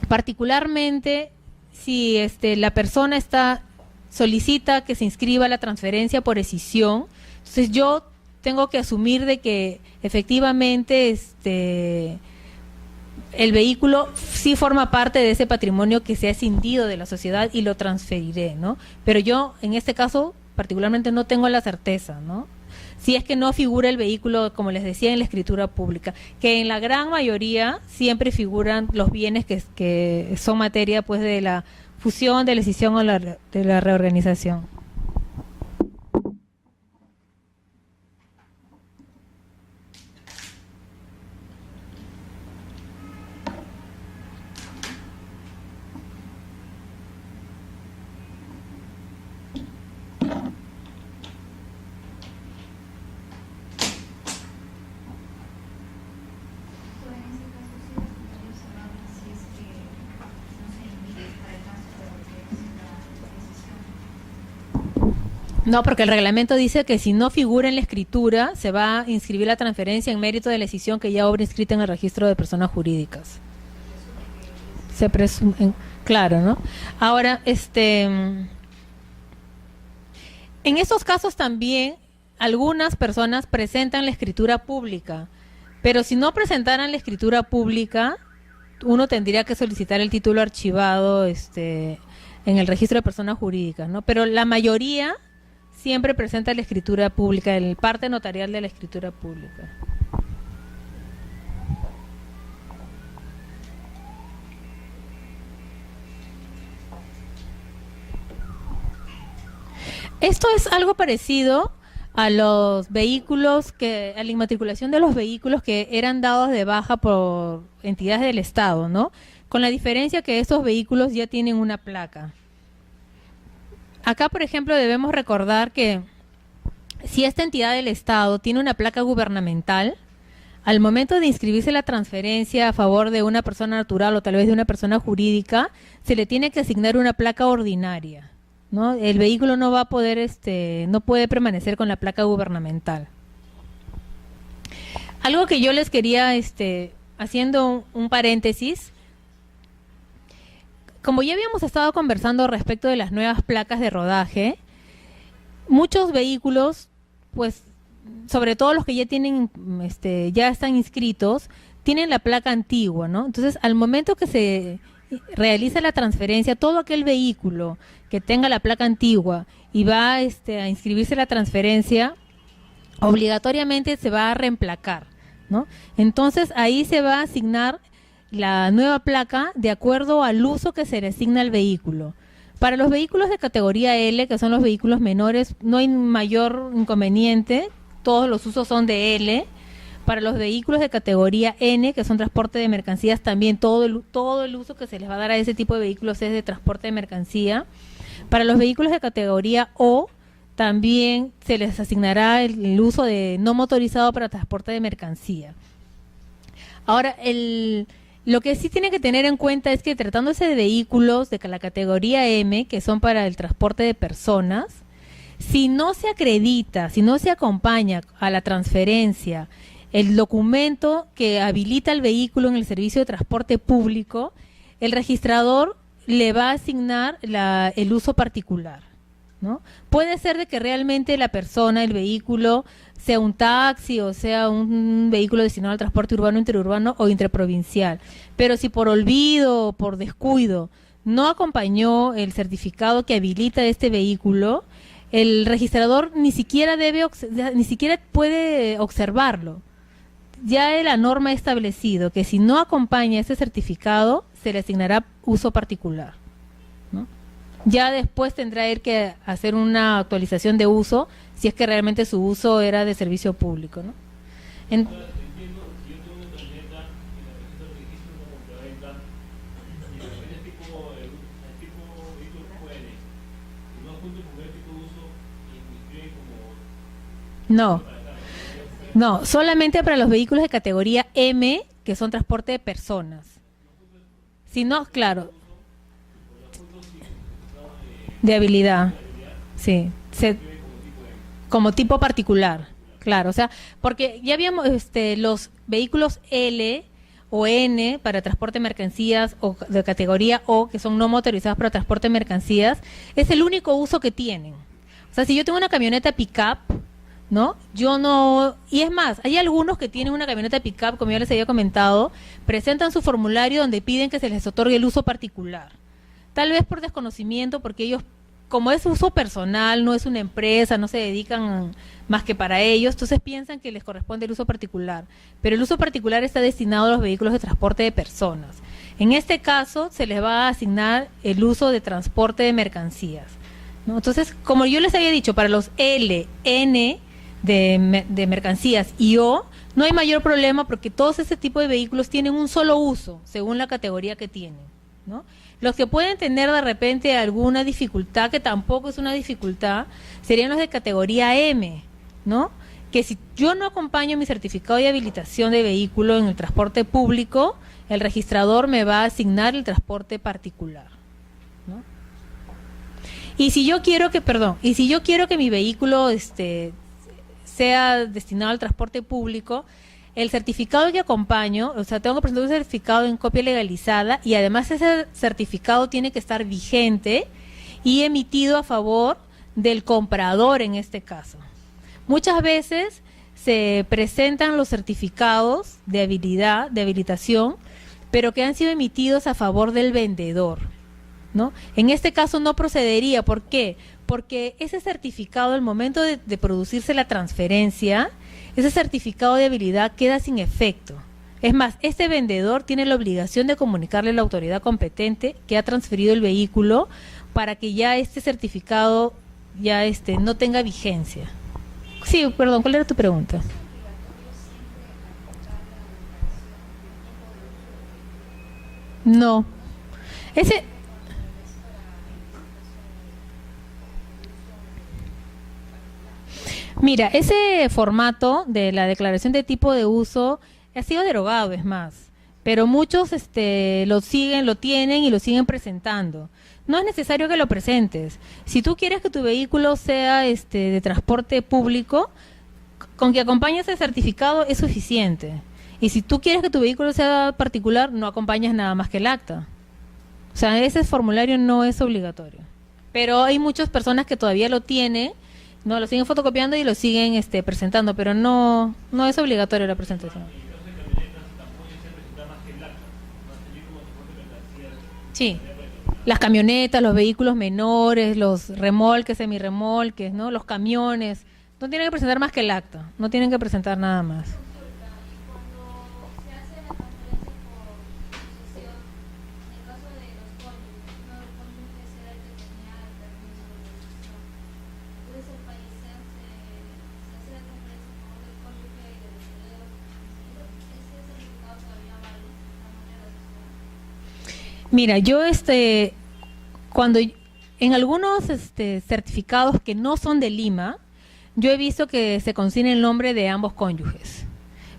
S1: particularmente si la persona solicita que se inscriba la transferencia por escisión, entonces yo tengo que asumir de que efectivamente el vehículo sí forma parte de ese patrimonio que se ha escindido de la sociedad y lo transferiré, ¿no? Pero yo en este caso particularmente no tengo la certeza, ¿no? Si es que no figura el vehículo, como les decía, en la escritura pública, que en la gran mayoría siempre figuran los bienes que son materia, pues, de la fusión, de la escisión o de la reorganización. No, porque el reglamento dice que si no figura en la escritura, se va a inscribir la transferencia en mérito de la decisión que ya obra inscrita en el registro de personas jurídicas. Se presume, claro, ¿no? Ahora, en estos casos también algunas personas presentan la escritura pública, pero si no presentaran la escritura pública, uno tendría que solicitar el título archivado, en el registro de personas jurídicas, ¿no? Pero la mayoría siempre presenta la escritura pública, el parte notarial de la escritura pública. Esto es algo parecido a los vehículos a la inmatriculación de los vehículos que eran dados de baja por entidades del Estado, ¿no? Con la diferencia que estos vehículos ya tienen una placa. Acá, por ejemplo, debemos recordar que si esta entidad del Estado tiene una placa gubernamental, al momento de inscribirse la transferencia a favor de una persona natural o tal vez de una persona jurídica, se le tiene que asignar una placa ordinaria, ¿no? El vehículo no va a poder, no puede permanecer con la placa gubernamental. Algo que yo les quería, haciendo un paréntesis, como ya habíamos estado conversando respecto de las nuevas placas de rodaje, muchos vehículos, pues, sobre todo los que ya tienen, ya están inscritos, tienen la placa antigua, ¿no? Entonces, al momento que se realiza la transferencia, todo aquel vehículo que tenga la placa antigua y va a inscribirse la transferencia, obligatoriamente se va a reemplacar, ¿no? Entonces, ahí se va a asignar la nueva placa de acuerdo al uso que se le asigna al vehículo. Para los vehículos de categoría L, que son los vehículos menores, no hay mayor inconveniente, todos los usos son de L. Para los vehículos de categoría N, que son transporte de mercancías, también todo el uso que se les va a dar a ese tipo de vehículos es de transporte de mercancía. Para los vehículos de categoría O, también se les asignará el uso de no motorizado para transporte de mercancía. Ahora, lo que sí tiene que tener en cuenta es que tratándose de vehículos de la categoría M, que son para el transporte de personas, si no se acredita, si no se acompaña a la transferencia el documento que habilita el vehículo en el servicio de transporte público, el registrador le va a asignar el uso particular, ¿no? Puede ser de que realmente la persona, el vehículo, sea un taxi o sea un vehículo destinado al transporte urbano, interurbano o interprovincial. Pero si por olvido o por descuido no acompañó el certificado que habilita este vehículo, el registrador ni siquiera puede observarlo. Ya la norma ha establecido que si no acompaña ese certificado, se le asignará uso particular, ¿no? Ya después tendrá que hacer una actualización de uso si es que realmente su uso era de servicio público, ¿no?
S2: Entiendo, si yo tengo una camioneta y la registro el registro como compraventa, y la camioneta es tipo vehículo puede, y no junto con el tipo de uso, y me inscriben como...
S1: No, solamente para los vehículos de categoría M, que son transporte de personas. Si no, claro, de habilidad, sí, como tipo particular, claro, o sea, porque ya habíamos los vehículos L o N para transporte de mercancías o de categoría O, que son no motorizados para transporte de mercancías, es el único uso que tienen. O sea, si yo tengo una camioneta pick-up, ¿no? Yo no... Y es más, hay algunos que tienen una camioneta pick-up, como ya les había comentado, presentan su formulario donde piden que se les otorgue el uso particular. Tal vez por desconocimiento, porque ellos, como es uso personal, no es una empresa, no se dedican más que para ellos, entonces piensan que les corresponde el uso particular. Pero el uso particular está destinado a los vehículos de transporte de personas. En este caso, se les va a asignar el uso de transporte de mercancías, ¿no? Entonces, como yo les había dicho, para los L, N... de mercancías y O, no hay mayor problema porque todos ese tipo de vehículos tienen un solo uso, según la categoría que tienen, ¿no? Los que pueden tener de repente alguna dificultad, que tampoco es una dificultad, serían los de categoría M, ¿no? Que si yo no acompaño mi certificado de habilitación de vehículo en el transporte público, el registrador me va a asignar el transporte particular, ¿no? Y si yo quiero que, perdón, y si yo quiero que mi vehículo sea destinado al transporte público, el certificado que acompaño, o sea, tengo que presentar un certificado en copia legalizada y además ese certificado tiene que estar vigente y emitido a favor del comprador en este caso. Muchas veces se presentan los certificados de habilidad, de habilitación, pero que han sido emitidos a favor del vendedor, ¿no? En este caso no procedería. ¿Por qué? Porque ese certificado, al momento de producirse la transferencia, ese certificado de habilidad queda sin efecto. Es más, este vendedor tiene la obligación de comunicarle a la autoridad competente que ha transferido el vehículo para que ya este certificado ya no tenga vigencia. Sí, perdón, ¿cuál era tu pregunta? No. Ese Mira, ese formato de la declaración de tipo de uso ha sido derogado, es más, pero muchos lo siguen, lo tienen y lo siguen presentando. No es necesario que lo presentes. Si tú quieres que tu vehículo sea de transporte público, con que acompañes el certificado es suficiente. Y si tú quieres que tu vehículo sea particular, no acompañas nada más que el acta. O sea, ese formulario no es obligatorio. Pero hay muchas personas que todavía lo tienen, no lo siguen fotocopiando y lo siguen presentando, pero no es obligatorio la presentación. Sí. Las camionetas, los vehículos menores, los remolques, semirremolques, ¿no? Los camiones, no tienen que presentar más que el acta, no tienen que presentar nada más. Mira, yo cuando en algunos certificados que no son de Lima, yo he visto que se consigna el nombre de ambos cónyuges.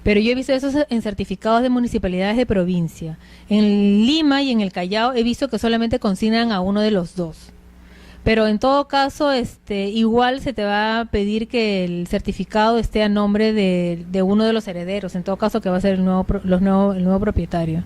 S1: Pero yo he visto eso en certificados de municipalidades de provincia. En Lima y en el Callao he visto que solamente consignan a uno de los dos. Pero en todo caso, igual se te va a pedir que el certificado esté a nombre de uno de los herederos. En todo caso, que va a ser el nuevo propietario.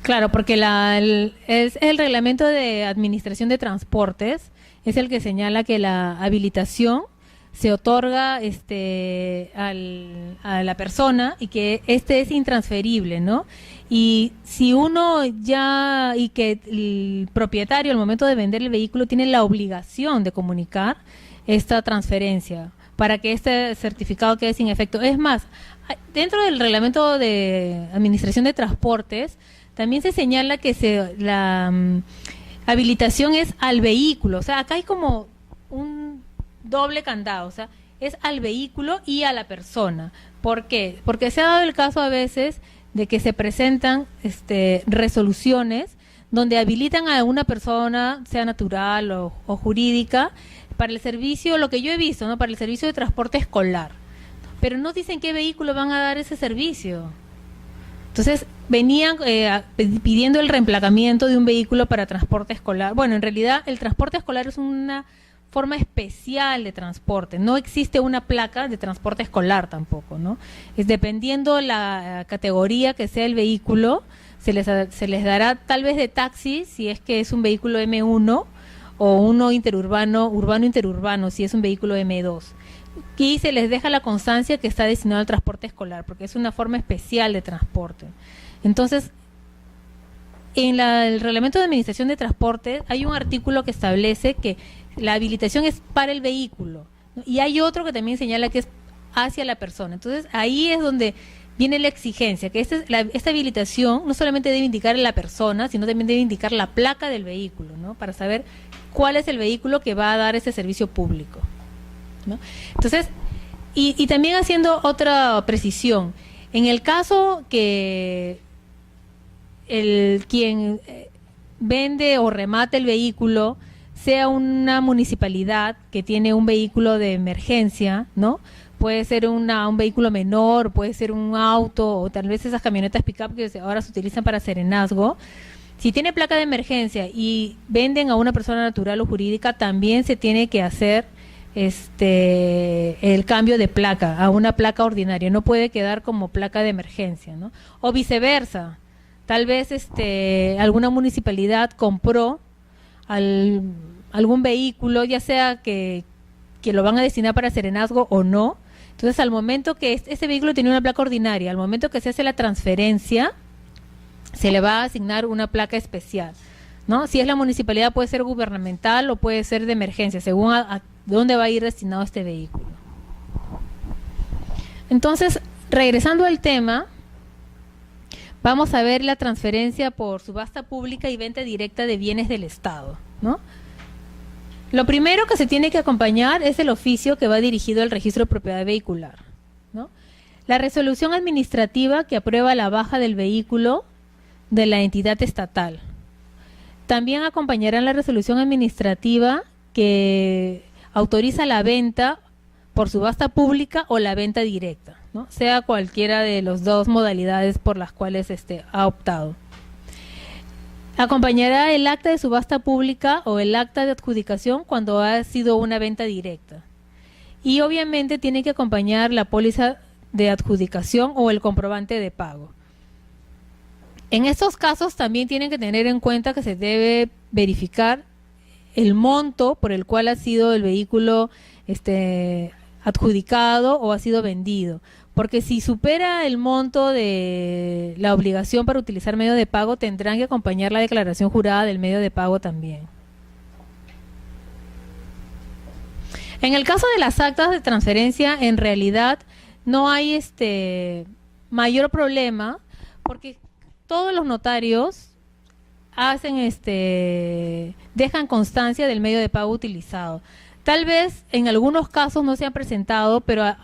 S1: Claro, porque es el reglamento de administración de transportes, es el que señala que la habilitación se otorga a la persona y que es intransferible, ¿no? Y si y que el propietario al momento de vender el vehículo tiene la obligación de comunicar esta transferencia para que este certificado quede sin efecto. Es más, dentro del reglamento de administración de transportes también se señala que la habilitación es al vehículo. O sea, acá hay como un doble candado. O sea, es al vehículo y a la persona. ¿Por qué? Porque se ha dado el caso a veces de que se presentan resoluciones donde habilitan a una persona, sea natural o jurídica, para el servicio, lo que yo he visto, ¿no? Para el servicio de transporte escolar. Pero no dicen qué vehículo van a dar ese servicio. Entonces, venían pidiendo el reemplacamiento de un vehículo para transporte escolar. Bueno, en realidad el transporte escolar es una forma especial de transporte. No existe una placa de transporte escolar tampoco, ¿no? Es dependiendo la categoría que sea el vehículo, se les dará tal vez de taxi si es que es un vehículo M1 o uno urbano-interurbano si es un vehículo M2. Y se les deja la constancia que está destinado al transporte escolar, porque es una forma especial de transporte. Entonces, en el reglamento de administración de transporte hay un artículo que establece que la habilitación es para el vehículo, ¿no? Y hay otro que también señala que es hacia la persona. Entonces, ahí es donde viene la exigencia, que esta habilitación no solamente debe indicar a la persona, sino también debe indicar la placa del vehículo, ¿no? Para saber cuál es el vehículo que va a dar ese servicio público, ¿no? Entonces, Y también haciendo otra precisión, en el caso que quien vende o remate el vehículo sea una municipalidad que tiene un vehículo de emergencia, ¿no? Puede ser un vehículo menor, puede ser un auto o tal vez esas camionetas pick-up que ahora se utilizan para serenazgo. Si tiene placa de emergencia y venden a una persona natural o jurídica, también se tiene que hacer el cambio de placa a una placa ordinaria. No puede quedar como placa de emergencia, ¿no? O viceversa. Tal vez alguna municipalidad compró algún vehículo, ya sea que lo van a destinar para serenazgo o no. Entonces, al momento que ese vehículo tiene una placa ordinaria, al momento que se hace la transferencia, se le va a asignar una placa especial, ¿no? Si es la municipalidad, puede ser gubernamental o puede ser de emergencia, según a dónde va a ir destinado este vehículo. Entonces, regresando al tema, vamos a ver la transferencia por subasta pública y venta directa de bienes del Estado, ¿no? Lo primero que se tiene que acompañar es el oficio que va dirigido al registro de propiedad vehicular, ¿no? La resolución administrativa que aprueba la baja del vehículo de la entidad estatal. También acompañará la resolución administrativa que autoriza la venta por subasta pública o la venta directa, ¿no? Sea cualquiera de las dos modalidades por las cuales ha optado. Acompañará el acta de subasta pública o el acta de adjudicación cuando ha sido una venta directa. Y obviamente tiene que acompañar la póliza de adjudicación o el comprobante de pago. En estos casos también tienen que tener en cuenta que se debe verificar el monto por el cual ha sido el vehículo adjudicado o ha sido vendido. Porque si supera el monto de la obligación para utilizar medio de pago, tendrán que acompañar la declaración jurada del medio de pago también. En el caso de las actas de transferencia, en realidad no hay mayor problema, porque todos los notarios hacen dejan constancia del medio de pago utilizado. Tal vez en algunos casos no se han presentado, pero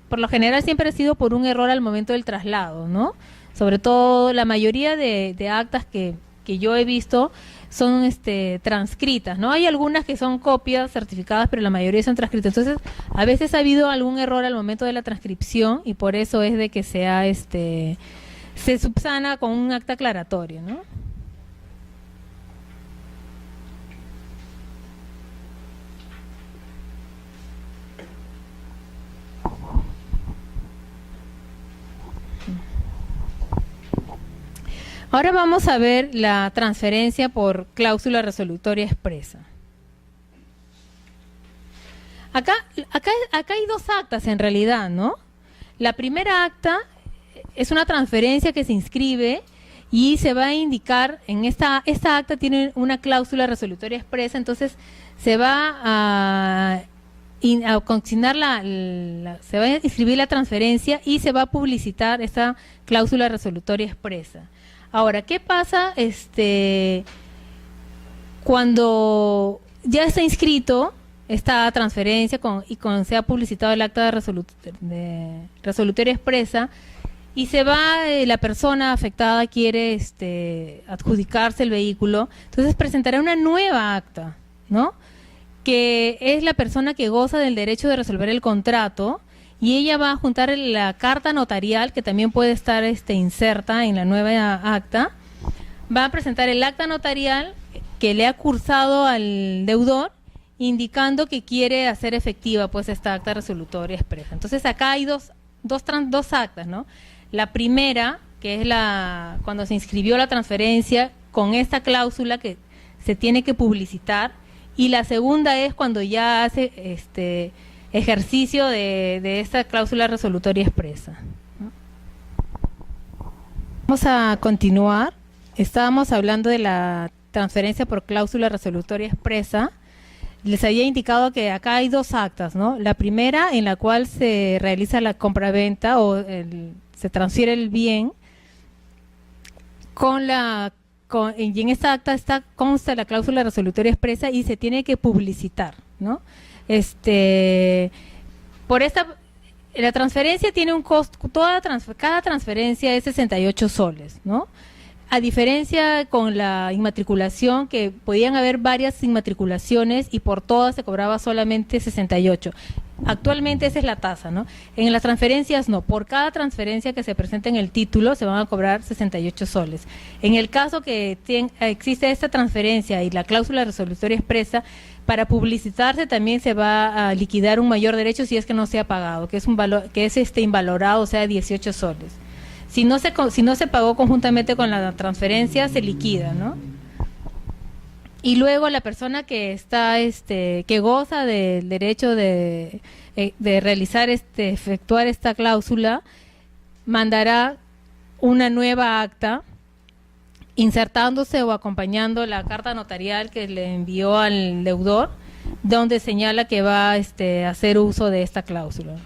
S1: por lo general siempre ha sido por un error al momento del traslado, ¿no? Sobre todo la mayoría de actas que yo he visto son transcritas, ¿no? Hay algunas que son copias certificadas, pero la mayoría son transcritas. Entonces, a veces ha habido algún error al momento de la transcripción y por eso es de que se subsana con un acta aclaratorio, ¿no? Ahora vamos a ver la transferencia por cláusula resolutoria expresa. Acá hay dos actas en realidad, ¿no? La primera acta es una transferencia que se inscribe y se va a indicar, en esta acta tiene una cláusula resolutoria expresa, entonces se va a consignar se va a inscribir la transferencia y se va a publicitar esta cláusula resolutoria expresa. Ahora, ¿qué pasa cuando ya está inscrito esta transferencia y cuando se ha publicitado el acta de resolutoria expresa y se va, la persona afectada quiere adjudicarse el vehículo, entonces presentará una nueva acta, ¿no? Que es la persona que goza del derecho de resolver el contrato y ella va a juntar la carta notarial, que también puede estar inserta en la nueva acta. Va a presentar el acta notarial que le ha cursado al deudor, indicando que quiere hacer efectiva pues esta acta resolutoria expresa. Entonces acá hay dos actas, ¿no? La primera, que es cuando se inscribió la transferencia con esta cláusula que se tiene que publicitar, y la segunda es cuando ya hace ejercicio de esta cláusula resolutoria expresa, ¿no? Vamos a continuar. Estábamos hablando de la transferencia por cláusula resolutoria expresa. Les había indicado que acá hay dos actas, ¿no? La primera, en la cual se realiza la compraventa o se transfiere el bien y en esta acta consta la cláusula resolutoria expresa y se tiene que publicitar, ¿no? por esta, la transferencia tiene un costo, cada transferencia es 68 soles, ¿no? A diferencia con la inmatriculación, que podían haber varias inmatriculaciones y por todas se cobraba solamente 68. Actualmente esa es la tasa, ¿no? En las transferencias no, por cada transferencia que se presente en el título se van a cobrar 68 soles. En el caso que existe esta transferencia y la cláusula resolutoria expresa, para publicitarse también se va a liquidar un mayor derecho si es que no se ha pagado, que es un valor, que es invalorado, o sea, 18 soles. Si no se pagó conjuntamente con la transferencia, se liquida, ¿no? Y luego la persona que está, que goza del derecho de realizar, efectuar esta cláusula, mandará una nueva acta, insertándose o acompañando la carta notarial que le envió al deudor, donde señala que va a hacer uso de esta cláusula.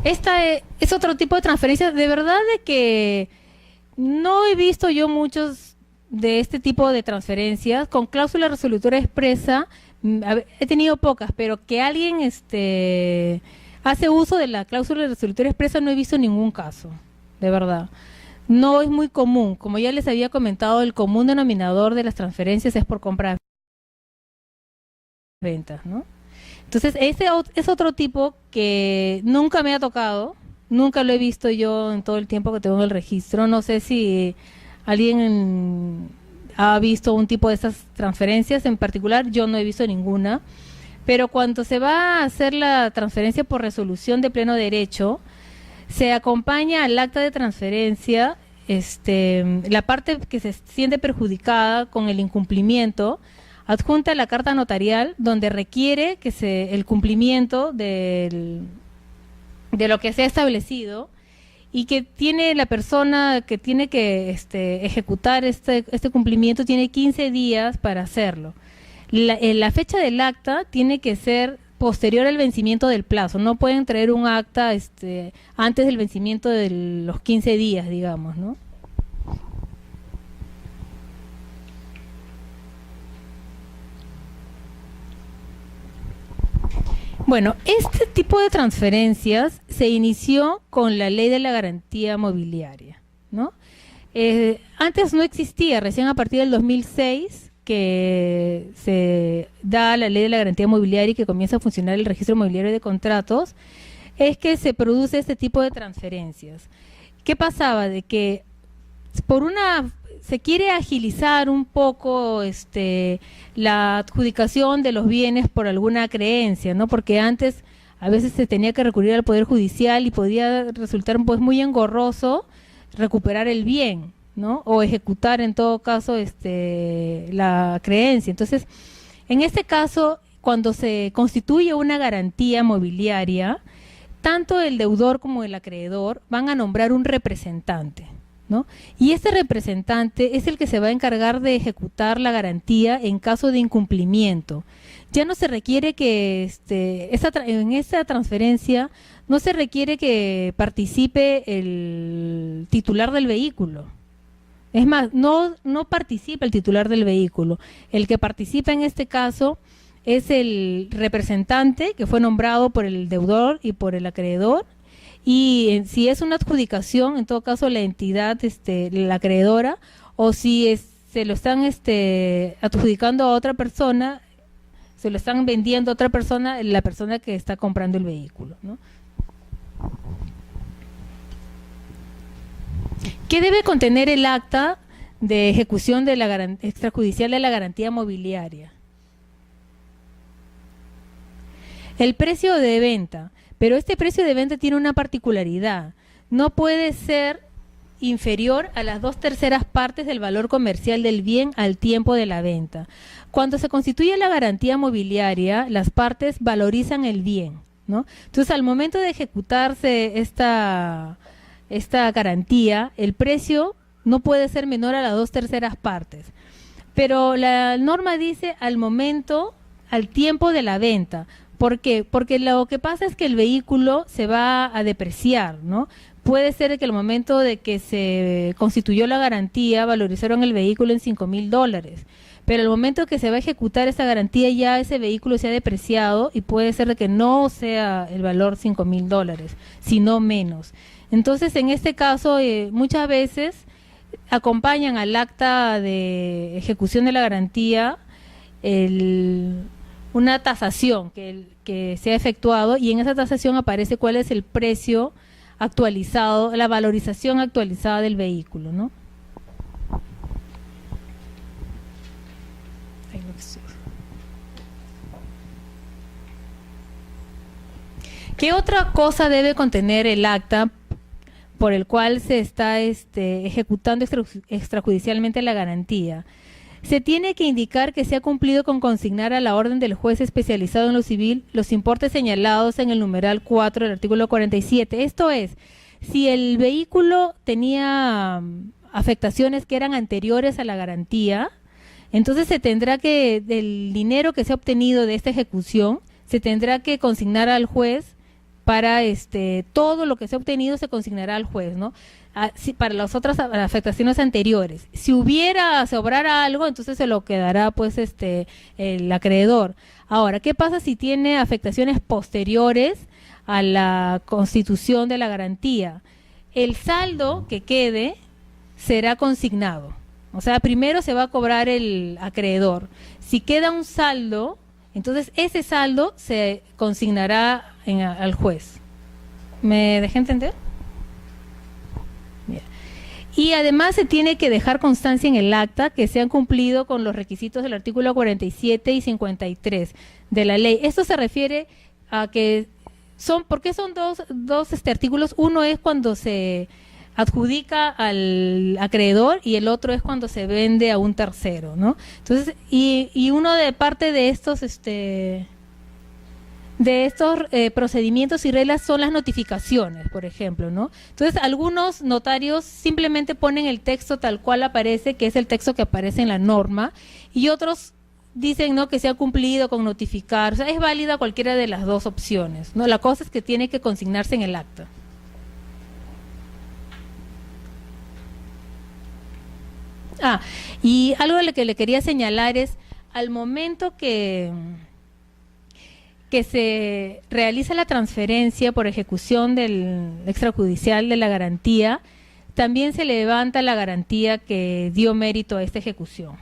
S1: Esta es otro tipo de transferencia. De verdad de que no he visto yo muchos de este tipo de transferencias con cláusula resolutoria expresa. He tenido pocas, pero que alguien hace uso de la cláusula resolutoria expresa no he visto ningún caso, de verdad. No es muy común. Como ya les había comentado, el común denominador de las transferencias es por compra de ventas, ¿no? Entonces, ese es otro tipo que nunca me ha tocado, nunca lo he visto yo en todo el tiempo que tengo el registro. No sé si alguien ha visto un tipo de estas transferencias en particular, yo no he visto ninguna. Pero cuando se va a hacer la transferencia por resolución de pleno derecho, se acompaña al acta de transferencia la parte que se siente perjudicada con el incumplimiento, adjunta la carta notarial donde requiere que el cumplimiento de lo que se ha establecido, y que tiene la persona que tiene que ejecutar este cumplimiento tiene 15 días para hacerlo. La fecha del acta tiene que ser posterior al vencimiento del plazo. No pueden traer un acta antes del vencimiento de los 15 días, digamos, ¿no? Bueno, este tipo de transferencias se inició con la ley de la garantía mobiliaria, ¿no? Antes no existía, recién a partir del 2006 que se da la ley de la garantía mobiliaria y que comienza a funcionar el registro mobiliario de contratos, es que se produce este tipo de transferencias. ¿Qué pasaba? De que se quiere agilizar un poco la adjudicación de los bienes por alguna creencia, ¿no? Porque antes a veces se tenía que recurrir al Poder Judicial y podía resultar pues muy engorroso recuperar el bien, ¿no? O ejecutar en todo caso la creencia. Entonces, en este caso, cuando se constituye una garantía mobiliaria, tanto el deudor como el acreedor van a nombrar un representante, ¿no? Y este representante es el que se va a encargar de ejecutar la garantía en caso de incumplimiento. Ya no se requiere que en esa transferencia no se requiere que participe el titular del vehículo. Es más, no participa el titular del vehículo. El que participa en este caso es el representante que fue nombrado por el deudor y por el acreedor. Y si es una adjudicación, en todo caso la entidad, la acreedora, o si se lo están adjudicando a otra persona, se lo están vendiendo a otra persona, la persona que está comprando el vehículo, ¿no? ¿Qué debe contener el acta de ejecución de la extrajudicial de la garantía mobiliaria? El precio de venta. Pero este precio de venta tiene una particularidad. No puede ser inferior a las 2/3 partes del valor comercial del bien al tiempo de la venta. Cuando se constituye la garantía mobiliaria, las partes valorizan el bien, ¿no? Entonces, al momento de ejecutarse esta garantía, el precio no puede ser menor a las 2/3 partes. Pero la norma dice al tiempo de la venta. ¿Por qué? Porque lo que pasa es que el vehículo se va a depreciar, ¿no? Puede ser que al momento de que se constituyó la garantía valorizaron el vehículo en $5,000, pero al momento que se va a ejecutar esa garantía ya ese vehículo se ha depreciado y puede ser de que no sea el valor $5,000, sino menos. Entonces, en este caso, muchas veces acompañan al acta de ejecución de la garantía una tasación que se ha efectuado, y en esa tasación aparece cuál es el precio actualizado, la valorización actualizada del vehículo, ¿no? ¿Qué otra cosa debe contener el acta por el cual se está ejecutando extrajudicialmente la garantía? Se tiene que indicar que se ha cumplido con consignar a la orden del juez especializado en lo civil los importes señalados en el numeral 4 del artículo 47. Esto es, si el vehículo tenía afectaciones que eran anteriores a la garantía, entonces se tendrá que, del dinero que se ha obtenido de esta ejecución, se tendrá que consignar al juez para todo lo que se ha obtenido se consignará al juez, ¿no? Para las otras afectaciones anteriores. Si sobrara algo, entonces se lo quedará pues el acreedor. Ahora, ¿qué pasa si tiene afectaciones posteriores a la constitución de la garantía? El saldo que quede será consignado. O sea, primero se va a cobrar el acreedor. Si queda un saldo, entonces ese saldo se consignará al juez. ¿Me dejé entender? Bien. Y además se tiene que dejar constancia en el acta que se han cumplido con los requisitos del artículo 47 y 53 de la ley. Esto se refiere a que ¿por qué son dos artículos? Uno es cuando se adjudica al acreedor y el otro es cuando se vende a un tercero, ¿no? Entonces, y uno de parte de estos procedimientos y reglas son las notificaciones, por ejemplo, ¿no? Entonces, algunos notarios simplemente ponen el texto tal cual aparece, que es el texto que aparece en la norma, y otros dicen, ¿no?, que se ha cumplido con notificar. O sea, es válida cualquiera de las dos opciones, ¿no? La cosa es que tiene que consignarse en el acta. Y algo que le quería señalar es, al momento que se realiza la transferencia por ejecución del extrajudicial de la garantía, también se levanta la garantía que dio mérito a esta ejecución,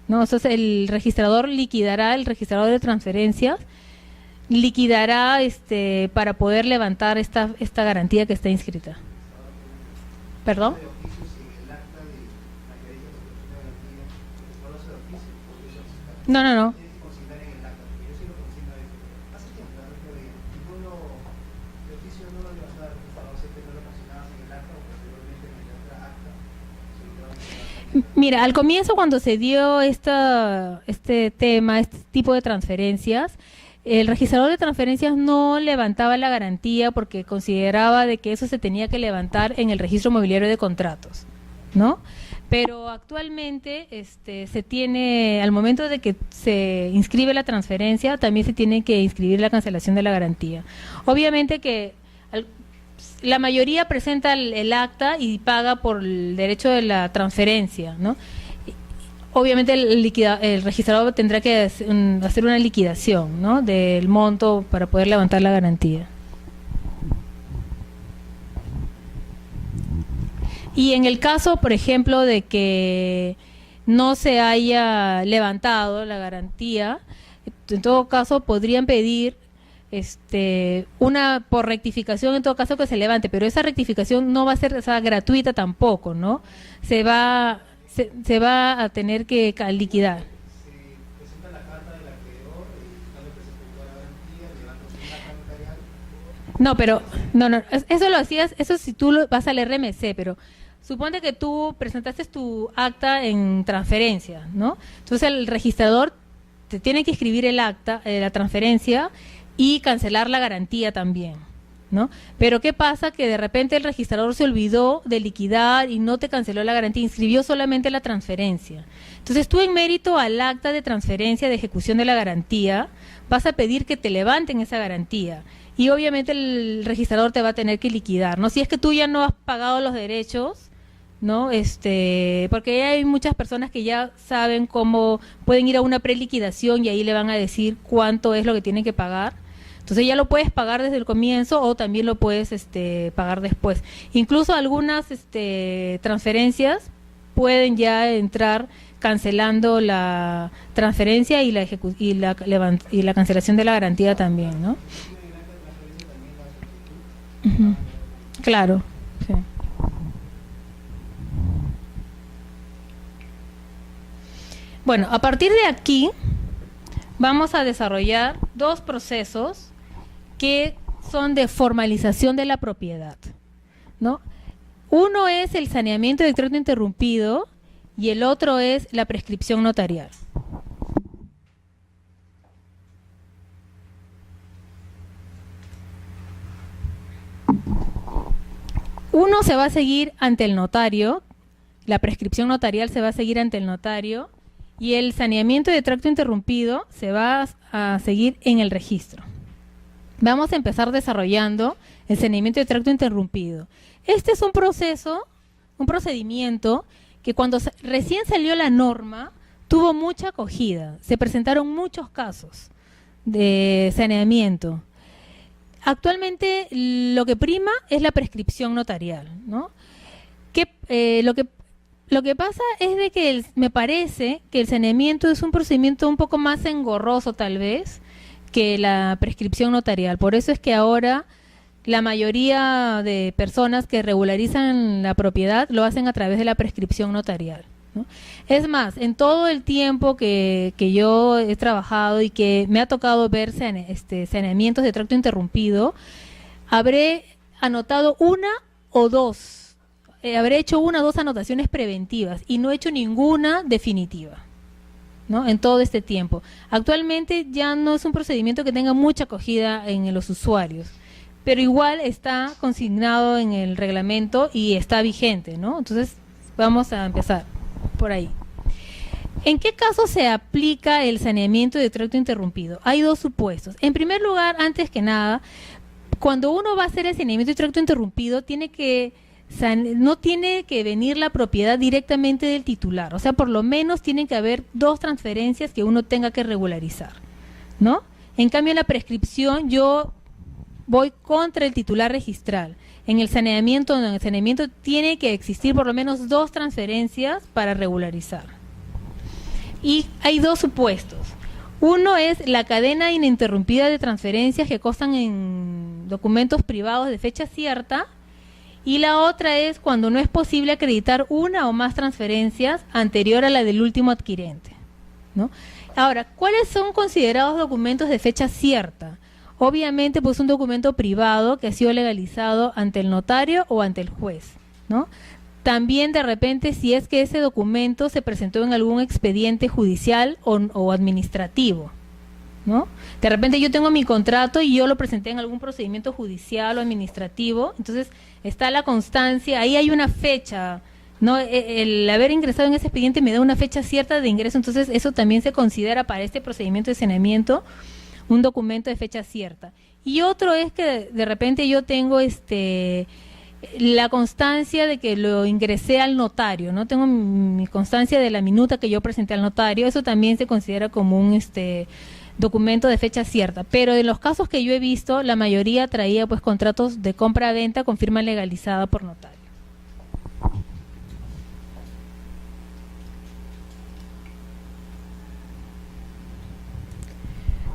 S1: ¿no? Entonces el registrador de transferencias liquidará para poder levantar esta garantía que está inscrita. ¿Perdón? No. Mira, al comienzo cuando se dio este tipo de transferencias, el registrador de transferencias no levantaba la garantía porque consideraba de que eso se tenía que levantar en el registro mobiliario de contratos, ¿no? Pero actualmente se tiene, al momento de que se inscribe la transferencia, también se tiene que inscribir la cancelación de la garantía. Obviamente que la mayoría presenta el acta y paga por el derecho de la transferencia, ¿no? Obviamente el registrador tendrá que hacer una liquidación, ¿no?, del monto para poder levantar la garantía. Y en el caso, por ejemplo, de que no se haya levantado la garantía, en todo caso podrían pedir una por rectificación, en todo caso que se levante, pero esa rectificación no va a ser gratuita tampoco, ¿no? Se va a tener que liquidar. No, pero no, eso lo hacías, eso si tú vas al RMC, pero suponte que tú presentaste tu acta en transferencia, ¿no? Entonces el registrador te tiene que escribir el acta, la transferencia, y cancelar la garantía también, ¿no? Pero ¿qué pasa? Que de repente el registrador se olvidó de liquidar y no te canceló la garantía, inscribió solamente la transferencia. Entonces tú, en mérito al acta de transferencia de ejecución de la garantía, vas a pedir que te levanten esa garantía. Y obviamente el registrador te va a tener que liquidar, ¿no? Si es que tú ya no has pagado los derechos, ¿no? Porque hay muchas personas que ya saben cómo pueden ir a una preliquidación y ahí le van a decir cuánto es lo que tienen que pagar. Entonces ya lo puedes pagar desde el comienzo o también lo puedes pagar después. Incluso algunas transferencias pueden ya entrar cancelando la transferencia y la cancelación de la garantía también, ¿no? Ujú. Claro, sí. Bueno, a partir de aquí vamos a desarrollar dos procesos que son de formalización de la propiedad, ¿no? Uno es el saneamiento de trato interrumpido y el otro es la prescripción notarial. Uno se va a seguir ante el notario, la prescripción notarial se va a seguir ante el notario y el saneamiento de tracto interrumpido se va a seguir en el registro. Vamos a empezar desarrollando el saneamiento de tracto interrumpido. Este es un procedimiento que cuando recién salió la norma tuvo mucha acogida. Se presentaron muchos casos de saneamiento. Actualmente lo que prima es la prescripción notarial, ¿no? Lo que pasa es de que me parece que el saneamiento es un procedimiento un poco más engorroso tal vez que la prescripción notarial. Por eso es que ahora la mayoría de personas que regularizan la propiedad lo hacen a través de la prescripción notarial, ¿no? Es más, en todo el tiempo que yo he trabajado y que me ha tocado ver saneamientos de tracto interrumpido, habré anotado una o dos. Habré hecho una o dos anotaciones preventivas y no he hecho ninguna definitiva, ¿no? En todo este tiempo. Actualmente ya no es un procedimiento que tenga mucha acogida en los usuarios, pero igual está consignado en el reglamento y está vigente, ¿no? Entonces vamos a empezar por ahí. ¿En qué caso se aplica el saneamiento de tracto interrumpido? Hay dos supuestos. En primer lugar, antes que nada, cuando uno va a hacer el saneamiento de tracto interrumpido, no tiene que venir la propiedad directamente del titular. O sea, por lo menos tienen que haber dos transferencias que uno tenga que regularizar, ¿no? En cambio, en la prescripción yo voy contra el titular registral. En el saneamiento tiene que existir por lo menos dos transferencias para regularizar. Y hay dos supuestos. Uno es la cadena ininterrumpida de transferencias que constan en documentos privados de fecha cierta. Y la otra es cuando no es posible acreditar una o más transferencias anterior a la del último adquirente, ¿no? Ahora, ¿cuáles son considerados documentos de fecha cierta? Obviamente, pues un documento privado que ha sido legalizado ante el notario o ante el juez, ¿no? También de repente si es que ese documento se presentó en algún expediente judicial o administrativo, ¿no? De repente yo tengo mi contrato y yo lo presenté en algún procedimiento judicial o administrativo, entonces está la constancia, ahí hay una fecha, ¿no? El haber ingresado en ese expediente me da una fecha cierta de ingreso, entonces eso también se considera para este procedimiento de saneamiento un documento de fecha cierta. Y otro es que de repente yo tengo la constancia de que lo ingresé al notario, ¿no? Tengo mi constancia de la minuta que yo presenté al notario, eso también se considera como un documento de fecha cierta, pero de los casos que yo he visto, la mayoría traía pues contratos de compra-venta con firma legalizada por notario.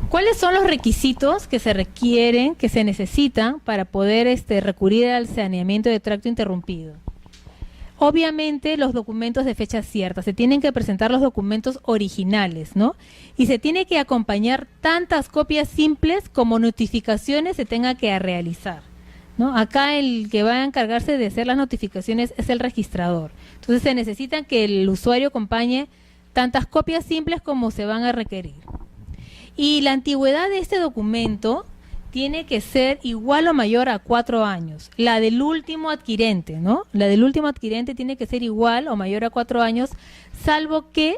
S1: ¿Cuáles son los requisitos que se requieren, que se necesitan para poder recurrir al saneamiento de tracto interrumpido? Obviamente los documentos de fecha cierta, se tienen que presentar los documentos originales, ¿no? Y se tiene que acompañar tantas copias simples como notificaciones se tenga que realizar, ¿no? Acá el que va a encargarse de hacer las notificaciones es el registrador. Entonces se necesita que el usuario acompañe tantas copias simples como se van a requerir. Y la antigüedad de este documento tiene que ser igual o mayor a 4 años. La del último adquirente, ¿no? La del último adquirente tiene que ser igual o mayor a 4 años, salvo que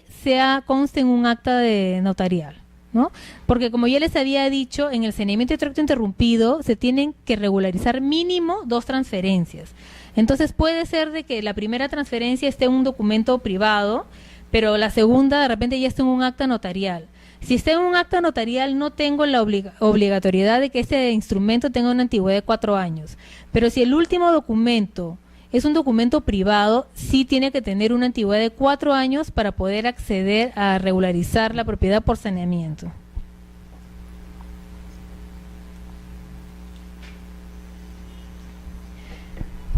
S1: conste en un acta de notarial, ¿no? Porque como ya les había dicho, en el saneamiento de tracto interrumpido se tienen que regularizar mínimo 2 transferencias. Entonces puede ser de que la primera transferencia esté en un documento privado, pero la segunda de repente ya esté en un acta notarial. Si está en un acta notarial, no tengo la obligatoriedad de que ese instrumento tenga una antigüedad de 4 años. Pero si el último documento es un documento privado, sí tiene que tener una antigüedad de 4 años para poder acceder a regularizar la propiedad por saneamiento.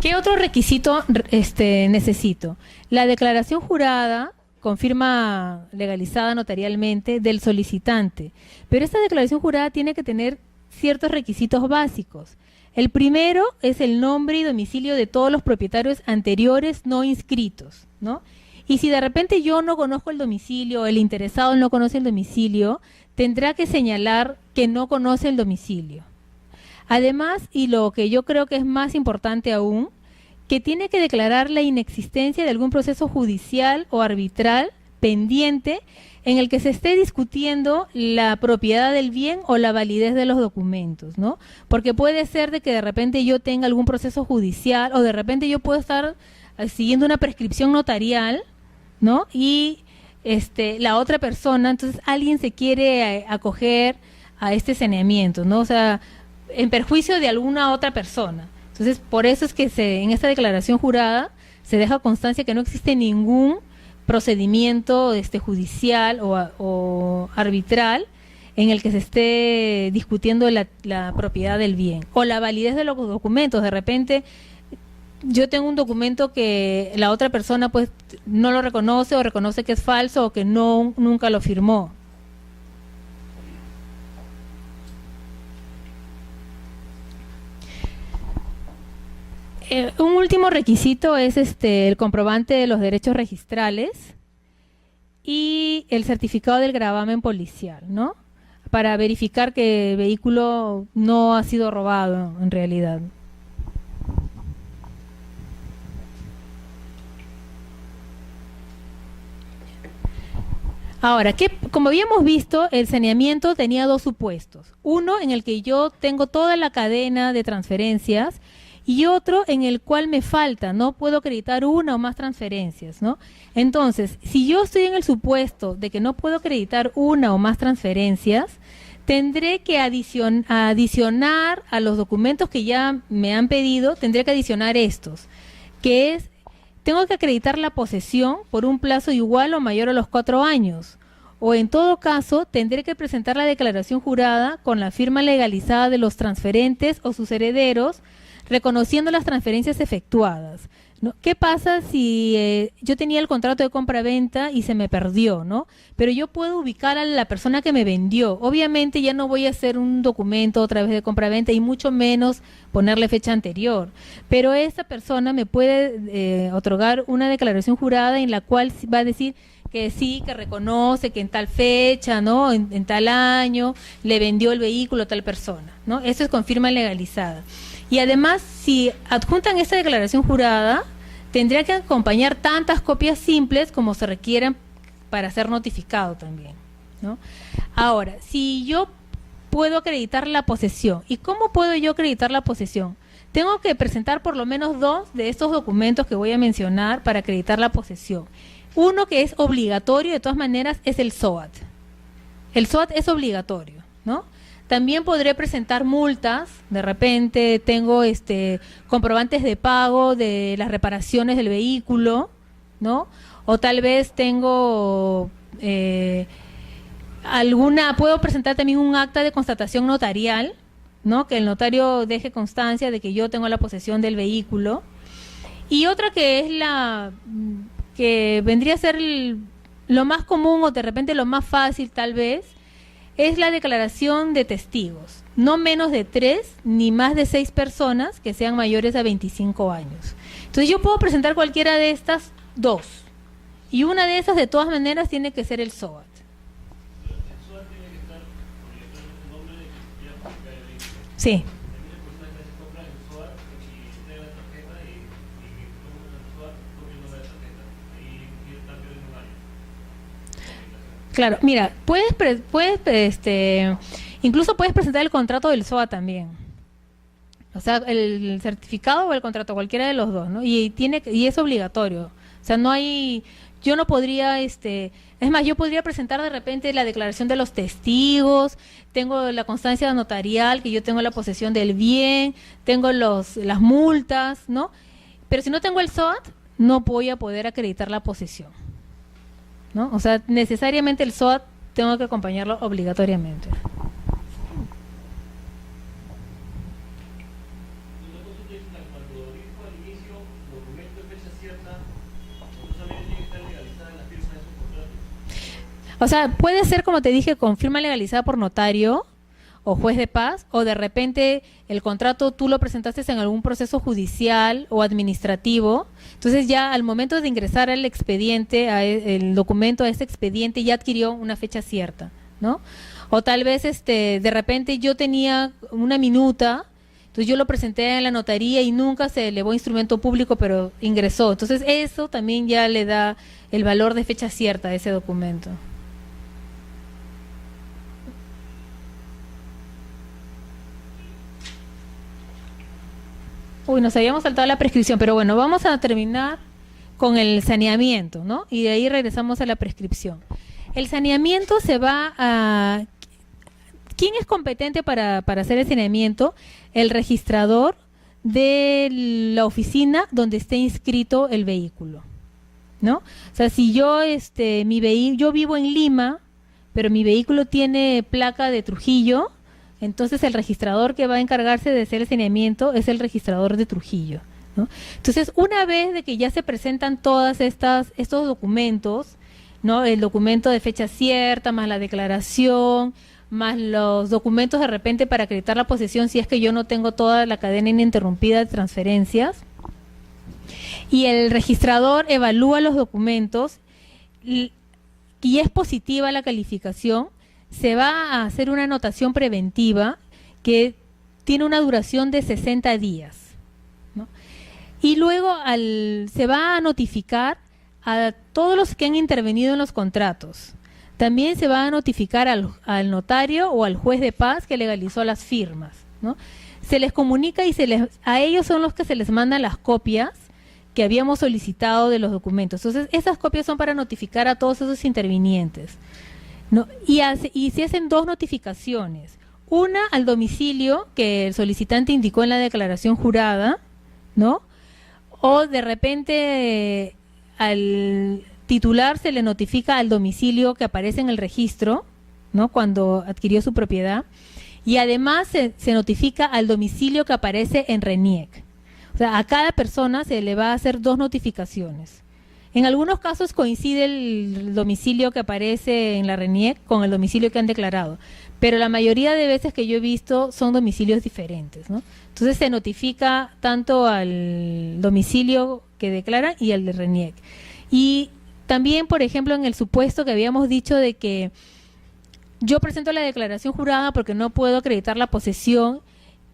S1: ¿Qué otro requisito necesito? La declaración jurada con firma legalizada notarialmente del solicitante. Pero esta declaración jurada tiene que tener ciertos requisitos básicos. El primero es el nombre y domicilio de todos los propietarios anteriores no inscritos, ¿no? Y si de repente yo no conozco el domicilio, el interesado no conoce el domicilio, tendrá que señalar que no conoce el domicilio. Además, y lo que yo creo que es más importante aún, que tiene que declarar la inexistencia de algún proceso judicial o arbitral pendiente en el que se esté discutiendo la propiedad del bien o la validez de los documentos, ¿no? Porque puede ser de que de repente yo tenga algún proceso judicial o de repente yo puedo estar siguiendo una prescripción notarial, ¿no? Y la otra persona, entonces alguien se quiere acoger a este saneamiento, ¿no? O sea, en perjuicio de alguna otra persona. Entonces, por eso es que en esta declaración jurada se deja constancia que no existe ningún procedimiento judicial o arbitral en el que se esté discutiendo la propiedad del bien o la validez de los documentos. De repente, yo tengo un documento que la otra persona pues no lo reconoce o reconoce que es falso o que nunca lo firmó. Un último requisito es el comprobante de los derechos registrales y el certificado del gravamen policial, ¿no? Para verificar que el vehículo no ha sido robado en realidad. Ahora, como habíamos visto, el saneamiento tenía 2 supuestos. Uno en el que yo tengo toda la cadena de transferencias y otro en el cual me falta, no puedo acreditar una o más transferencias, ¿no? Entonces, si yo estoy en el supuesto de que no puedo acreditar una o más transferencias, tendré que adicionar a los documentos que ya me han pedido, tendré que adicionar estos, que es, tengo que acreditar la posesión por un plazo igual o mayor a los 4 años, o en todo caso, tendré que presentar la declaración jurada con la firma legalizada de los transferentes o sus herederos, reconociendo las transferencias efectuadas, ¿no? ¿Qué pasa si yo tenía el contrato de compra-venta y se me perdió, ¿no? Pero yo puedo ubicar a la persona que me vendió. Obviamente ya no voy a hacer un documento otra vez de compra-venta y mucho menos ponerle fecha anterior. Pero esa persona me puede otorgar una declaración jurada en la cual va a decir que sí, que reconoce que en tal fecha, ¿no? En tal año le vendió el vehículo a tal persona, ¿no? Eso es con firma legalizada. Y además, si adjuntan esta declaración jurada, tendría que acompañar tantas copias simples como se requieran para ser notificado también, ¿no? Ahora, si yo puedo acreditar la posesión, ¿y cómo puedo yo acreditar la posesión? Tengo que presentar por lo menos 2 de estos documentos que voy a mencionar para acreditar la posesión. Uno que es obligatorio, de todas maneras, es el SOAT. El SOAT es obligatorio, ¿no? También podré presentar multas, de repente tengo comprobantes de pago de las reparaciones del vehículo, ¿no? O tal vez tengo puedo presentar también un acta de constatación notarial, ¿no? Que el notario deje constancia de que yo tengo la posesión del vehículo. Y otra que es que vendría a ser lo más común o de repente lo más fácil tal vez, es la declaración de testigos, no menos de 3 ni más de 6 personas que sean mayores a 25 años. Entonces yo puedo presentar cualquiera de estas 2 y una de esas de todas maneras tiene que ser el SOAT.
S2: El SOAT tiene que estar obligatoriamente el nombre de quien quiera publicar el vehículo.
S1: Sí.
S2: También es importante que se compra el SOAT y entrega la tarjeta y el SOAT copia el nombre de la tarjeta. Ahí está perdiendo un año.
S1: Claro, mira, incluso puedes presentar el contrato del SOA también. O sea, el certificado o el contrato, cualquiera de los dos, ¿no? Y es obligatorio. O sea, no hay, yo no podría, es más, yo podría presentar de repente la declaración de los testigos, tengo la constancia notarial, que yo tengo la posesión del bien, tengo las multas, ¿no? Pero si no tengo el SOAT, no voy a poder acreditar la posesión, ¿no? O sea, necesariamente el SOAT tengo que acompañarlo obligatoriamente. O sea, puede ser, como te dije, con firma legalizada por notario o juez de paz, o de repente el contrato tú lo presentaste en algún proceso judicial o administrativo. Entonces ya al momento de ingresar al expediente, el documento a ese expediente, ya adquirió una fecha cierta, ¿no? O tal vez de repente yo tenía una minuta, entonces yo lo presenté en la notaría y nunca se elevó a instrumento público, pero ingresó. Entonces eso también ya le da el valor de fecha cierta a ese documento. Uy, nos habíamos saltado la prescripción, pero bueno, vamos a terminar con el saneamiento, ¿no? Y de ahí regresamos a la prescripción. El saneamiento se va a... ¿Quién es competente para hacer el saneamiento? El registrador de la oficina donde esté inscrito el vehículo, ¿no? O sea, si yo, yo vivo en Lima, pero mi vehículo tiene placa de Trujillo, entonces el registrador que va a encargarse de hacer el saneamiento es el registrador de Trujillo, ¿no? Entonces, una vez de que ya se presentan todas estos documentos, ¿no? El documento de fecha cierta, más la declaración, más los documentos de repente para acreditar la posesión si es que yo no tengo toda la cadena ininterrumpida de transferencias, y el registrador evalúa los documentos y es positiva la calificación, se va a hacer una anotación preventiva que tiene una duración de 60 días, ¿no? Y luego se va a notificar a todos los que han intervenido en los contratos. También se va a notificar al notario o al juez de paz que legalizó las firmas, ¿no? Se les comunica y a ellos son los que se les mandan las copias que habíamos solicitado de los documentos. Entonces, esas copias son para notificar a todos esos intervinientes, ¿no? Y se hacen dos notificaciones. Una al domicilio que el solicitante indicó en la declaración jurada, ¿no? O de repente al titular se le notifica al domicilio que aparece en el registro, ¿no? Cuando adquirió su propiedad. Y además se notifica al domicilio que aparece en RENIEC. O sea, a cada persona se le va a hacer dos notificaciones. En algunos casos coincide el domicilio que aparece en la RENIEC con el domicilio que han declarado, pero la mayoría de veces que yo he visto son domicilios diferentes, ¿no? Entonces se notifica tanto al domicilio que declaran y al de RENIEC. Y también, por ejemplo, en el supuesto que habíamos dicho de que yo presento la declaración jurada porque no puedo acreditar la posesión,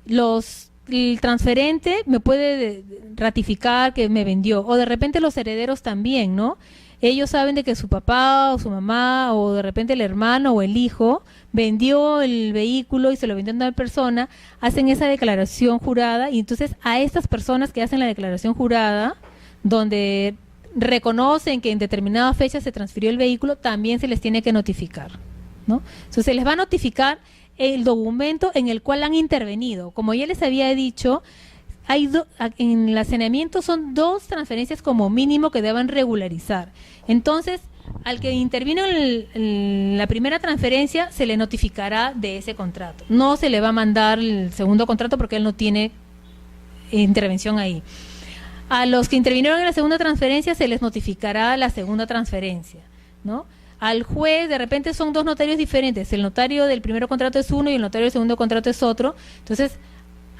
S1: el transferente me puede ratificar que me vendió, o de repente los herederos también, ¿no? Ellos saben de que su papá o su mamá o de repente el hermano o el hijo vendió el vehículo y se lo vendió a una persona, hacen esa declaración jurada y entonces a estas personas que hacen la declaración jurada, donde reconocen que en determinada fecha se transfirió el vehículo, también se les tiene que notificar, ¿no? Entonces se les va a notificar el documento en el cual han intervenido. Como ya les había dicho, en el saneamiento son 2 transferencias como mínimo que deben regularizar. Entonces, al que intervino en la primera transferencia, se le notificará de ese contrato. No se le va a mandar el segundo contrato porque él no tiene intervención ahí. A los que intervinieron en la segunda transferencia, se les notificará la segunda transferencia, ¿no? Al juez, de repente son 2 notarios diferentes, el notario del primer contrato es uno y el notario del segundo contrato es otro, entonces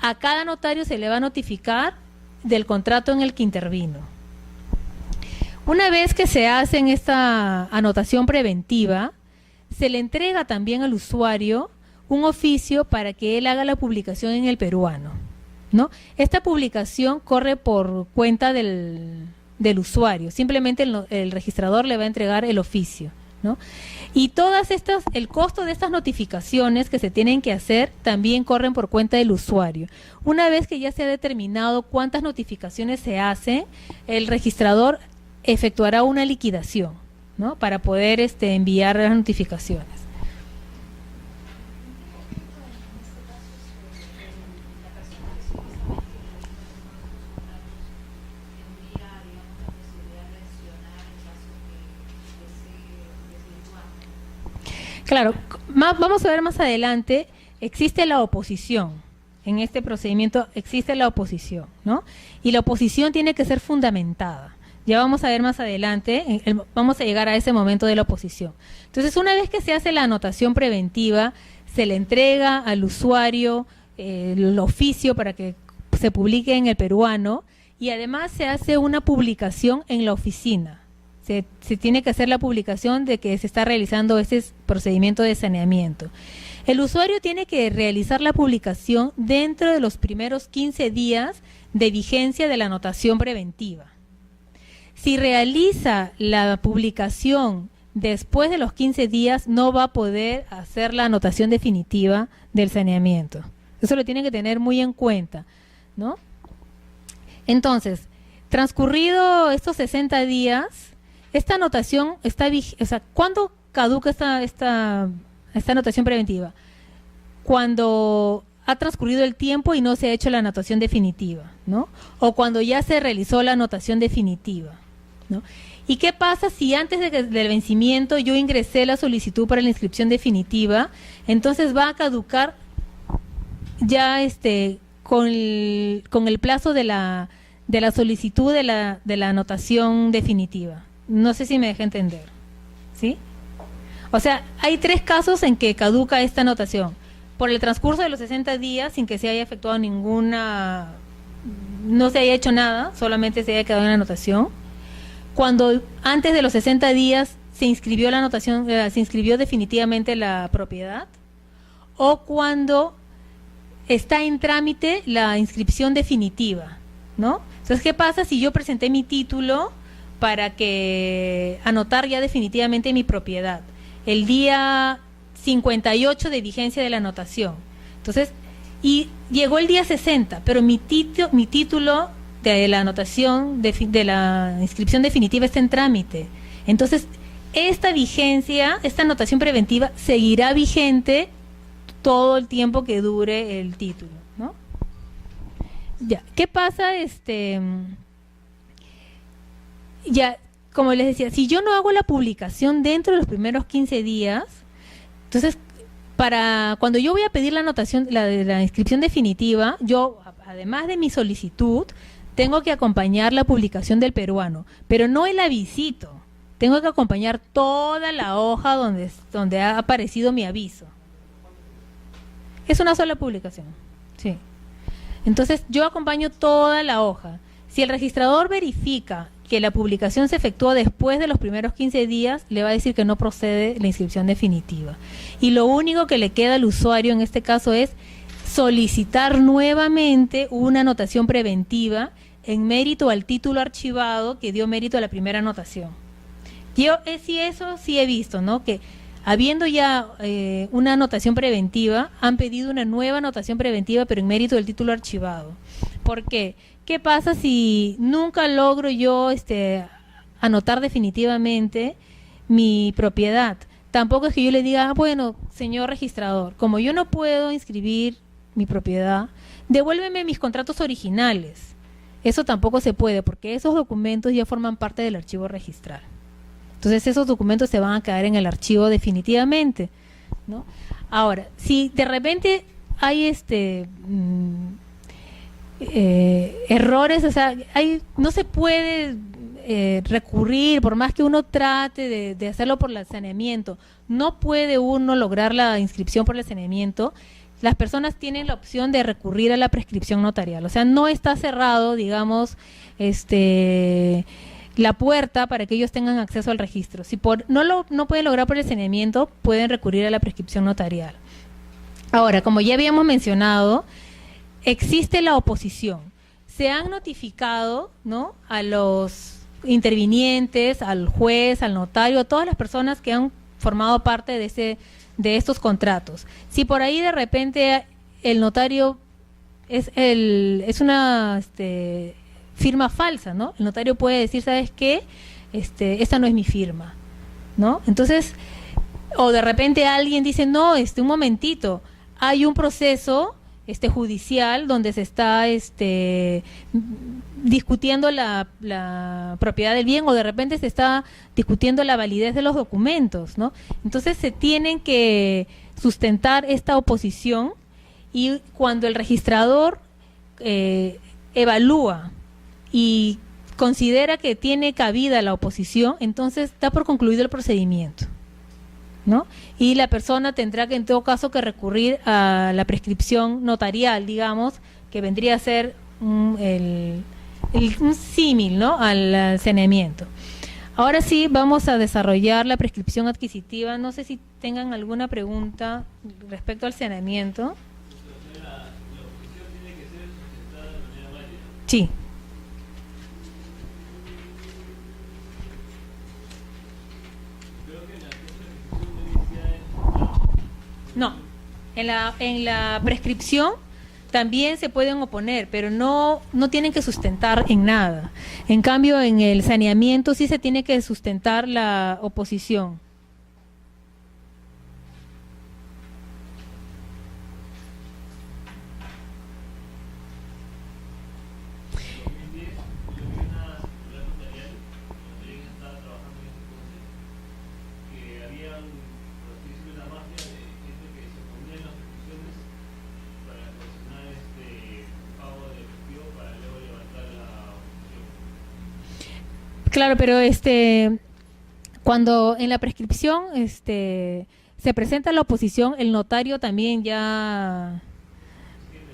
S1: a cada notario se le va a notificar del contrato en el que intervino. Una vez que se hace en esta anotación preventiva, se le entrega también al usuario un oficio para que él haga la publicación en el peruano, ¿no? Esta publicación corre por cuenta del usuario, simplemente el registrador le va a entregar el oficio, ¿no? Y todas estas, el costo de estas notificaciones que se tienen que hacer también corren por cuenta del usuario. Una vez que ya se ha determinado cuántas notificaciones se hacen, el registrador efectuará una liquidación, ¿no? Para poder enviar las notificaciones. Claro, vamos a ver más adelante, existe la oposición. En este procedimiento existe la oposición, ¿no? Y la oposición tiene que ser fundamentada. Ya vamos a ver más adelante, vamos a llegar a ese momento de la oposición. Entonces, una vez que se hace la anotación preventiva, se le entrega al usuario el oficio para que se publique en el peruano y además se hace una publicación en la oficina. Se tiene que hacer la publicación de que se está realizando ese procedimiento de saneamiento. El usuario tiene que realizar la publicación dentro de los primeros 15 días de vigencia de la anotación preventiva. Si realiza la publicación después de los 15 días, no va a poder hacer la anotación definitiva del saneamiento. Eso lo tienen que tener muy en cuenta, ¿no? Entonces, transcurrido estos 60 días, esta anotación está vigente. O sea, ¿cuándo caduca esta anotación preventiva? Cuando ha transcurrido el tiempo y no se ha hecho la anotación definitiva, ¿no? O cuando ya se realizó la anotación definitiva, ¿no? ¿Y qué pasa si antes del vencimiento yo ingresé la solicitud para la inscripción definitiva? Entonces va a caducar ya con el plazo de la solicitud de la anotación definitiva. No sé si me deja entender, ¿sí? O sea, hay 3 casos en que caduca esta anotación. Por el transcurso de los 60 días, sin que se haya efectuado no se haya hecho nada, solamente se haya quedado en la anotación. Cuando antes de los 60 días se inscribió la anotación, se inscribió definitivamente la propiedad, o cuando está en trámite la inscripción definitiva, ¿no? Entonces, ¿qué pasa si yo presenté mi título para que anotar ya definitivamente mi propiedad? El día 58 de vigencia de la anotación. Entonces, y llegó el día 60, pero mi título de la anotación de la inscripción definitiva está en trámite. Entonces, esta vigencia, esta anotación preventiva seguirá vigente todo el tiempo que dure el título, ¿no? Ya, ¿qué pasa? Ya, como les decía, si yo no hago la publicación dentro de los primeros 15 días, entonces, cuando yo voy a pedir la anotación, la inscripción definitiva, yo, además de mi solicitud, tengo que acompañar la publicación del peruano, pero no el avisito. Tengo que acompañar toda la hoja donde ha aparecido mi aviso. Es una sola publicación, sí. Entonces, yo acompaño toda la hoja. Si el registrador verifica que la publicación se efectuó después de los primeros 15 días, le va a decir que no procede la inscripción definitiva. Y lo único que le queda al usuario en este caso es solicitar nuevamente una anotación preventiva en mérito al título archivado que dio mérito a la primera anotación. Yo eso sí he visto, ¿no? Que habiendo ya una anotación preventiva, han pedido una nueva anotación preventiva, pero en mérito del título archivado. ¿Por qué? ¿Qué pasa si nunca logro yo anotar definitivamente mi propiedad? Tampoco es que yo le diga, bueno, señor registrador, como yo no puedo inscribir mi propiedad, devuélveme mis contratos originales. Eso tampoco se puede, porque esos documentos ya forman parte del archivo registral. Entonces esos documentos se van a quedar en el archivo definitivamente, ¿no? Ahora, si de repente hay errores, o sea, no se puede recurrir, por más que uno trate de hacerlo por el saneamiento, no puede uno lograr la inscripción por el saneamiento. Las personas tienen la opción de recurrir a la prescripción notarial, o sea, no está cerrado, digamos, la puerta para que ellos tengan acceso al registro. Si no pueden lograr por el saneamiento, pueden recurrir a la prescripción notarial. Ahora, como ya habíamos mencionado, existe la oposición. Se han notificado, ¿no?, a los intervinientes, al juez, al notario, a todas las personas que han formado parte de estos contratos. Si por ahí de repente el notario es una firma falsa, ¿no? El notario puede decir, ¿sabes qué? Esta no es mi firma, ¿no? Entonces, o de repente alguien dice, no, un momentito, hay un proceso judicial donde se está discutiendo la propiedad del bien, o de repente se está discutiendo la validez de los documentos, ¿no? Entonces se tienen que sustentar esta oposición, y cuando el registrador evalúa y considera que tiene cabida la oposición, entonces da por concluido el procedimiento, ¿no? Y la persona tendrá que, en todo caso, que recurrir a la prescripción notarial, digamos, que vendría a ser un símil, ¿no?, al saneamiento. Ahora sí, vamos a desarrollar la prescripción adquisitiva. No sé si tengan alguna pregunta respecto al saneamiento.
S2: La oposición tiene que ser sustentada de manera válida.
S1: Sí. No, en la prescripción también se pueden oponer, pero no tienen que sustentar en nada. En cambio, en el saneamiento sí se tiene que sustentar la oposición. Claro, pero cuando en la prescripción se presenta la oposición, el notario también ya,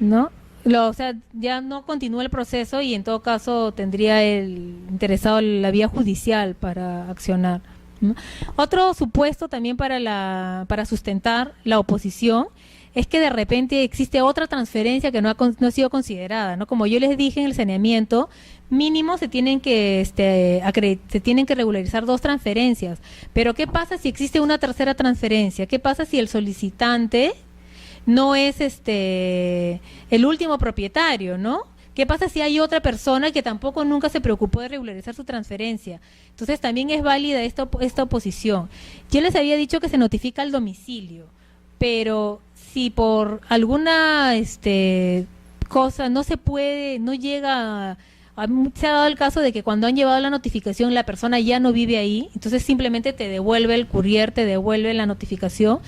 S1: ¿no? O sea, ya no continúa el proceso, y en todo caso tendría el interesado la vía judicial para accionar, ¿no? Otro supuesto también para sustentar la oposición es que de repente existe otra transferencia que no ha sido considerada, ¿no? Como yo les dije, en el saneamiento mínimo se tienen que regularizar 2 transferencias. Pero ¿qué pasa si existe una tercera transferencia? ¿Qué pasa si el solicitante no es el último propietario, ¿no? ¿Qué pasa si hay otra persona que tampoco nunca se preocupó de regularizar su transferencia? Entonces también es válida esta oposición. Yo les había dicho que se notifica el domicilio, pero si por alguna cosa no se puede, no llega, se ha dado el caso de que cuando han llevado la notificación la persona ya no vive ahí, entonces simplemente te devuelve el courier, te devuelve la notificación.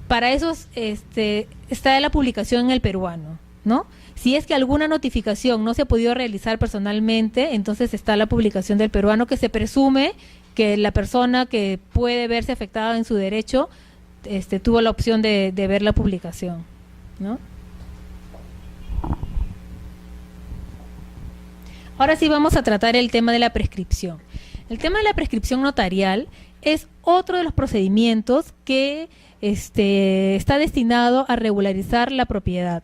S1: Para eso está la publicación en el peruano, ¿no? Si es que alguna notificación no se ha podido realizar personalmente, entonces está la publicación del peruano, que se presume que la persona que puede verse afectada en su derecho tuvo la opción de ver la publicación, ¿no? Ahora sí vamos a tratar el tema de la prescripción. El tema de la prescripción notarial es otro de los procedimientos que está destinado a regularizar la propiedad.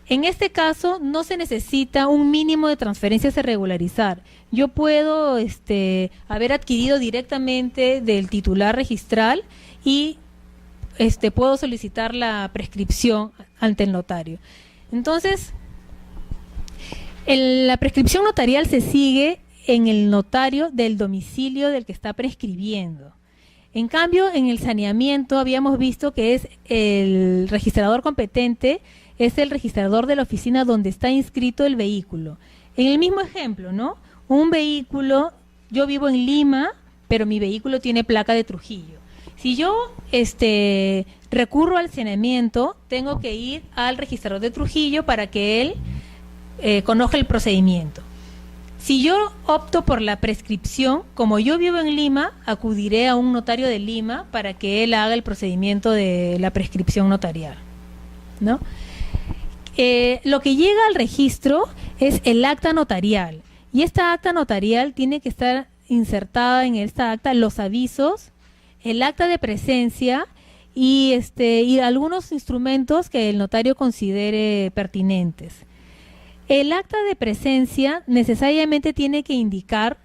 S1: En este caso no se necesita un mínimo de transferencias a regularizar. Yo puedo haber adquirido directamente del titular registral y puedo solicitar la prescripción ante el notario. Entonces, la prescripción notarial se sigue en el notario del domicilio del que está prescribiendo. En cambio, en el saneamiento habíamos visto que es el registrador competente, es el registrador de la oficina donde está inscrito el vehículo. En el mismo ejemplo, ¿no? Un vehículo, yo vivo en Lima, pero mi vehículo tiene placa de Trujillo. Si yo recurro al saneamiento, tengo que ir al registrador de Trujillo para que él conozca el procedimiento. Si yo opto por la prescripción, como yo vivo en Lima, acudiré a un notario de Lima para que él haga el procedimiento de la prescripción notarial, ¿no? Lo que llega al registro es el acta notarial, y esta acta notarial tiene que estar insertada en esta acta los avisos, el acta de presencia y algunos instrumentos que el notario considere pertinentes. El acta de presencia necesariamente tiene que indicar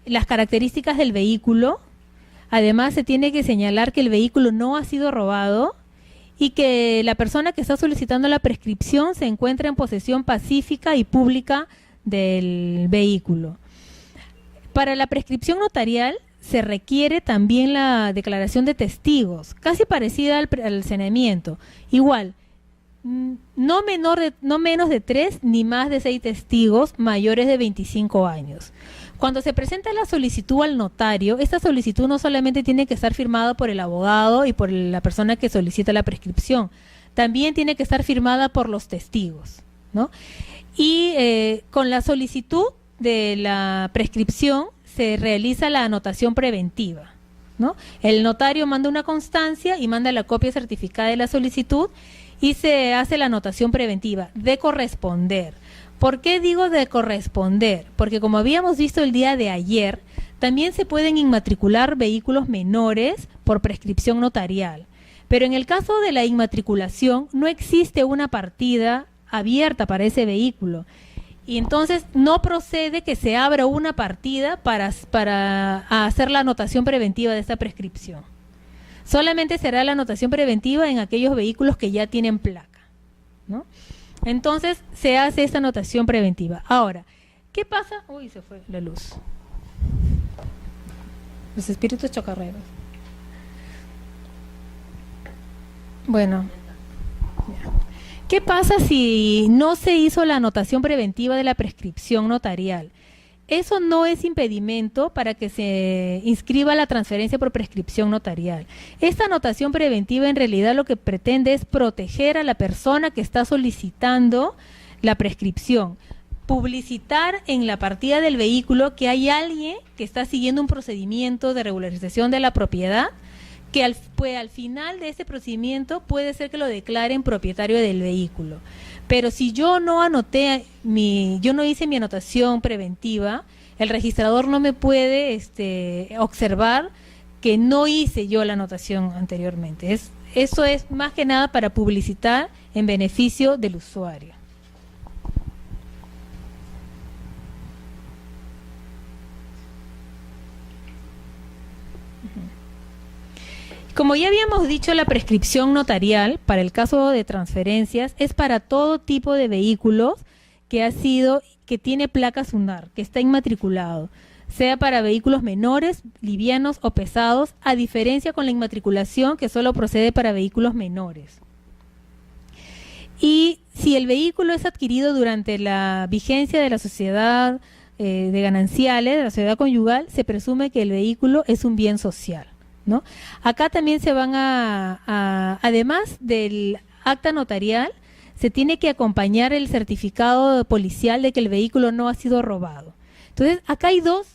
S1: las características del vehículo, Además, se tiene que señalar que el vehículo no ha sido robado y que la persona que está solicitando la prescripción se encuentra en posesión pacífica y pública del vehículo. Para la prescripción notarial se requiere también la declaración de testigos, casi parecida al saneamiento. Igual, no menos de 3 ni más de 6 testigos mayores de 25 años. Cuando se presenta la solicitud al notario, esta solicitud no solamente tiene que estar firmada por el abogado y por la persona que solicita la prescripción, también tiene que estar firmada por los testigos, ¿no? Y con la solicitud de la prescripción se realiza la anotación preventiva, ¿no? El notario manda una constancia y manda la copia certificada de la solicitud y se hace la anotación preventiva de corresponder. ¿Por qué digo de corresponder? Porque como habíamos visto el día de ayer, también se pueden inmatricular vehículos menores por prescripción notarial. Pero en el caso de la inmatriculación no existe una partida abierta para ese vehículo. Y entonces no procede que se abra una partida para hacer la anotación preventiva de esta prescripción. Solamente será la anotación preventiva en aquellos vehículos que ya tienen placa, ¿no? Entonces se hace esta anotación preventiva. Ahora, ¿qué pasa? Uy, se fue la luz. Los espíritus chocarreros. Bueno, ya. ¿Qué pasa si no se hizo la anotación preventiva de la prescripción notarial? Eso no es impedimento para que se inscriba la transferencia por prescripción notarial. Esta anotación preventiva en realidad lo que pretende es proteger a la persona que está solicitando la prescripción. Publicitar en la partida del vehículo que hay alguien que está siguiendo un procedimiento de regularización de la propiedad, que al final de ese procedimiento puede ser que lo declaren propietario del vehículo. Pero si yo no hice mi anotación preventiva, el registrador no me puede observar que no hice yo la anotación anteriormente. Eso es más que nada para publicitar en beneficio del usuario. Como ya habíamos dicho, la prescripción notarial para el caso de transferencias es para todo tipo de vehículos que tiene placa SUNAR, que está inmatriculado, sea para vehículos menores, livianos o pesados, a diferencia con la inmatriculación que solo procede para vehículos menores. Y si el vehículo es adquirido durante la vigencia de la sociedad de gananciales, de la sociedad conyugal, se presume que el vehículo es un bien social, ¿no? Acá también se van además del acta notarial, se tiene que acompañar el certificado policial de que el vehículo no ha sido robado. Entonces, acá hay dos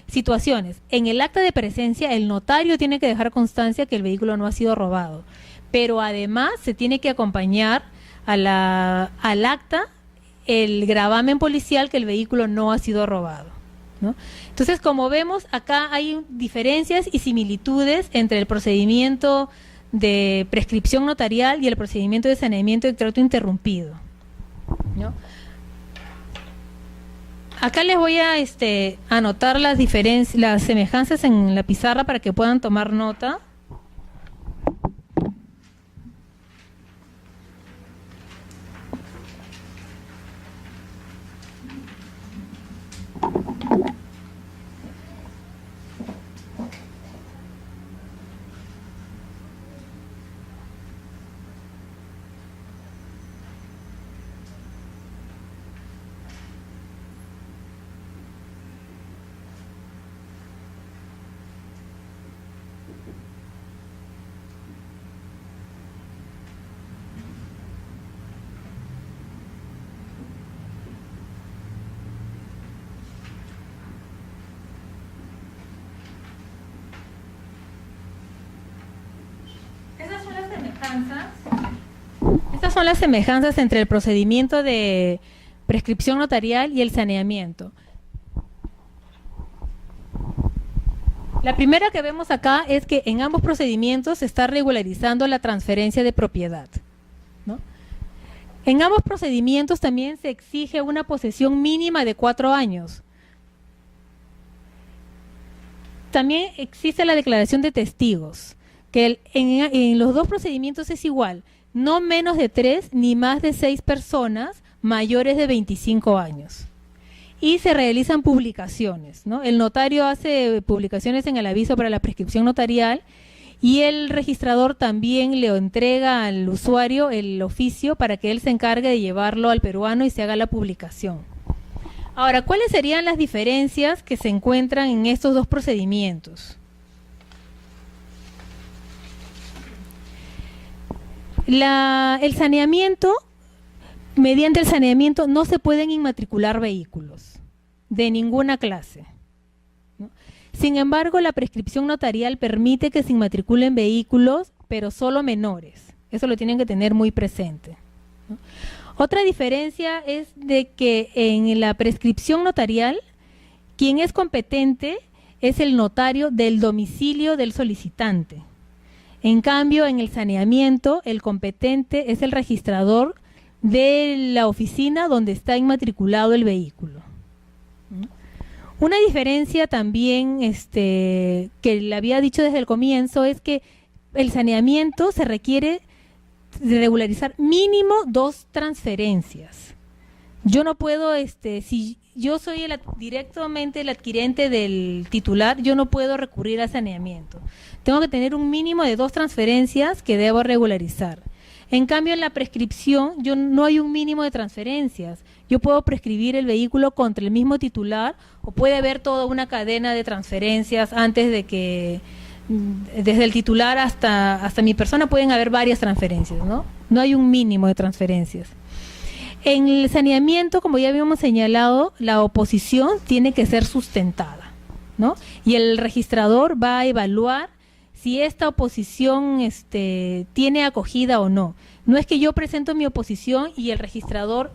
S1: situaciones. En el acta de presencia, el notario tiene que dejar constancia que el vehículo no ha sido robado, pero además se tiene que acompañar al acta el gravamen policial que el vehículo no ha sido robado, ¿no? Entonces, como vemos, acá hay diferencias y similitudes entre el procedimiento de prescripción notarial y el procedimiento de saneamiento de trato interrumpido, ¿no? Acá les voy a anotar las semejanzas en la pizarra para que puedan tomar nota. Estas son las semejanzas entre el procedimiento de prescripción notarial y el saneamiento. La primera que vemos acá es que en ambos procedimientos se está regularizando la transferencia de propiedad, ¿no? En ambos procedimientos también se exige una posesión mínima de 4 años. también existe la declaración de testigos, que en los dos procedimientos es igual, no menos de 3 ni más de 6 personas mayores de 25 años. Y se realizan publicaciones, ¿no? El notario hace publicaciones en el aviso para la prescripción notarial y el registrador también le entrega al usuario el oficio para que él se encargue de llevarlo al peruano y se haga la publicación. Ahora, ¿cuáles serían las diferencias que se encuentran en estos dos procedimientos? El saneamiento, mediante el saneamiento no se pueden inmatricular vehículos de ninguna clase, ¿no? Sin embargo, la prescripción notarial permite que se inmatriculen vehículos, pero solo menores. Eso lo tienen que tener muy presente, ¿no? Otra diferencia es de que en la prescripción notarial, quien es competente es el notario del domicilio del solicitante. En cambio, en el saneamiento, el competente es el registrador de la oficina donde está inmatriculado el vehículo. Una diferencia también que le había dicho desde el comienzo es que el saneamiento se requiere de regularizar mínimo 2 transferencias. Yo no puedo, si yo soy directamente el adquirente del titular, yo no puedo recurrir al saneamiento. Tengo que tener un mínimo de 2 transferencias que debo regularizar. En cambio, en la prescripción, no hay un mínimo de transferencias. Yo puedo prescribir el vehículo contra el mismo titular o puede haber toda una cadena de transferencias antes de que, desde el titular hasta mi persona pueden haber varias transferencias, ¿no? No hay un mínimo de transferencias. En el saneamiento, como ya habíamos señalado, la oposición tiene que ser sustentada, ¿no? Y el registrador va a evaluar si esta oposición tiene acogida o no. No es que yo presento mi oposición y el registrador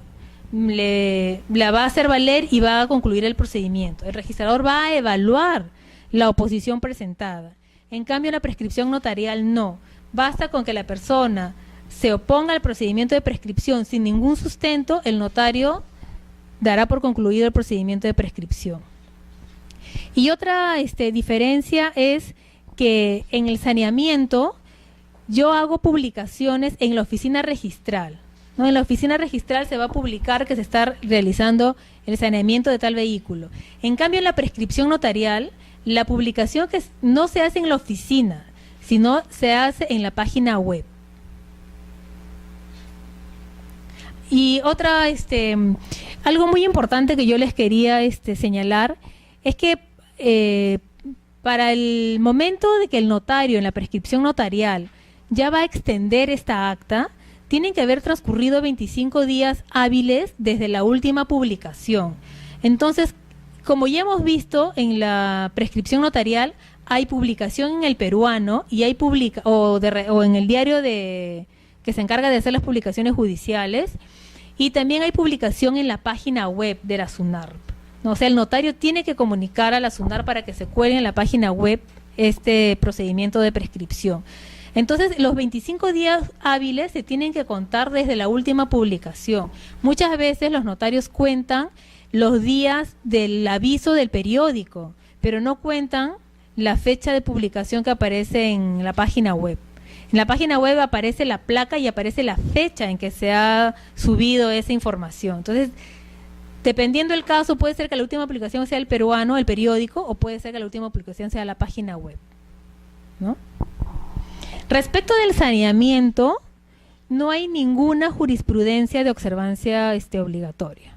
S1: la va a hacer valer y va a concluir el procedimiento. El registrador va a evaluar la oposición presentada. En cambio, la prescripción notarial no. Basta con que la persona se oponga al procedimiento de prescripción sin ningún sustento, el notario dará por concluido el procedimiento de prescripción. Y otra diferencia es que en el saneamiento yo hago publicaciones en la oficina registral, ¿no? En la oficina registral se va a publicar que se está realizando el saneamiento de tal vehículo. En cambio, en la prescripción notarial, la publicación no se hace en la oficina, sino se hace en la página web. Y otra, algo muy importante que yo les quería señalar es que para el momento de que el notario en la prescripción notarial ya va a extender esta acta, tienen que haber transcurrido 25 días hábiles desde la última publicación. Entonces, como ya hemos visto en la prescripción notarial, hay publicación en el peruano y hay o en el diario que se encarga de hacer las publicaciones judiciales, y también hay publicación en la página web de la SUNARP. O sea, el notario tiene que comunicar a la SUNARP para que se cuelgue en la página web este procedimiento de prescripción. Entonces, los 25 días hábiles se tienen que contar desde la última publicación. Muchas veces los notarios cuentan los días del aviso del periódico, pero no cuentan la fecha de publicación que aparece en la página web. En la página web aparece la placa y aparece la fecha en que se ha subido esa información. Entonces, dependiendo del caso, puede ser que la última publicación sea el peruano, el periódico, o puede ser que la última publicación sea la página web, ¿no? Respecto del saneamiento, no hay ninguna jurisprudencia de observancia obligatoria.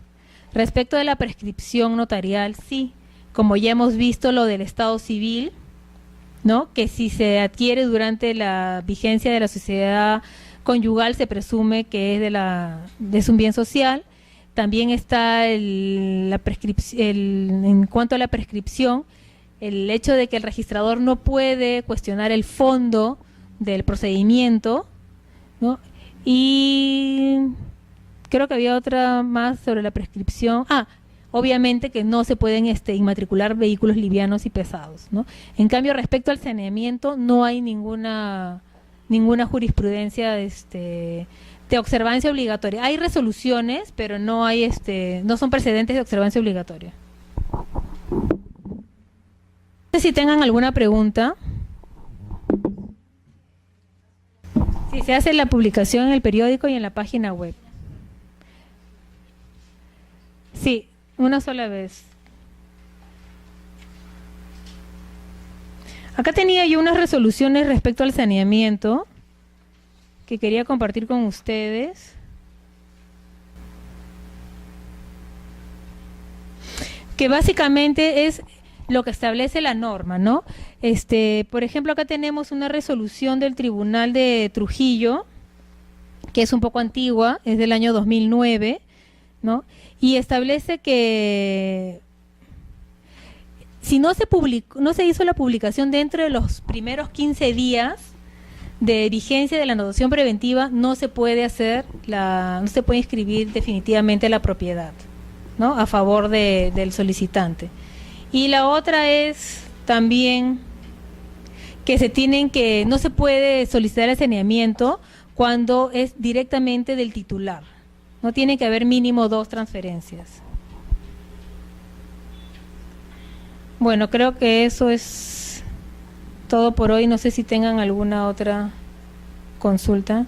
S1: Respecto de la prescripción notarial, sí, como ya hemos visto lo del estado civil, ¿no? Que si se adquiere durante la vigencia de la sociedad conyugal se presume que es un bien social. También está en cuanto a la prescripción, el hecho de que el registrador no puede cuestionar el fondo del procedimiento, ¿no? Y creo que había otra más sobre la prescripción. Obviamente que no se pueden inmatricular vehículos livianos y pesados, ¿no? En cambio, respecto al saneamiento, no hay ninguna jurisprudencia de observancia obligatoria. Hay resoluciones, pero no hay no son precedentes de observancia obligatoria. No sé si tengan alguna pregunta. Sí, se hace la publicación en el periódico y en la página web. Sí, una sola vez. Acá tenía yo unas resoluciones respecto al saneamiento que quería compartir con ustedes. Que básicamente es lo que establece la norma, ¿no? Por ejemplo, acá tenemos una resolución del Tribunal de Trujillo, que es un poco antigua, es del año 2009, ¿no? Y establece que si no se publicó, no se hizo la publicación dentro de los primeros 15 días de vigencia de la notación preventiva, no se puede inscribir definitivamente la propiedad, ¿no? A favor del solicitante. Y la otra es también que no se puede solicitar el saneamiento cuando es directamente del titular. No tiene que haber mínimo 2 transferencias. Bueno, creo que eso es todo por hoy. No sé si tengan alguna otra consulta.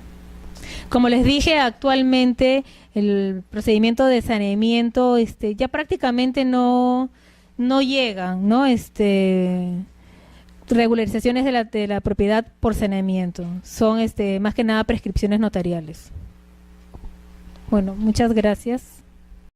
S1: Como les dije, actualmente el procedimiento de saneamiento ya prácticamente no llegan, ¿no? Regularizaciones de la propiedad por saneamiento. Son más que nada prescripciones notariales. Bueno, muchas gracias.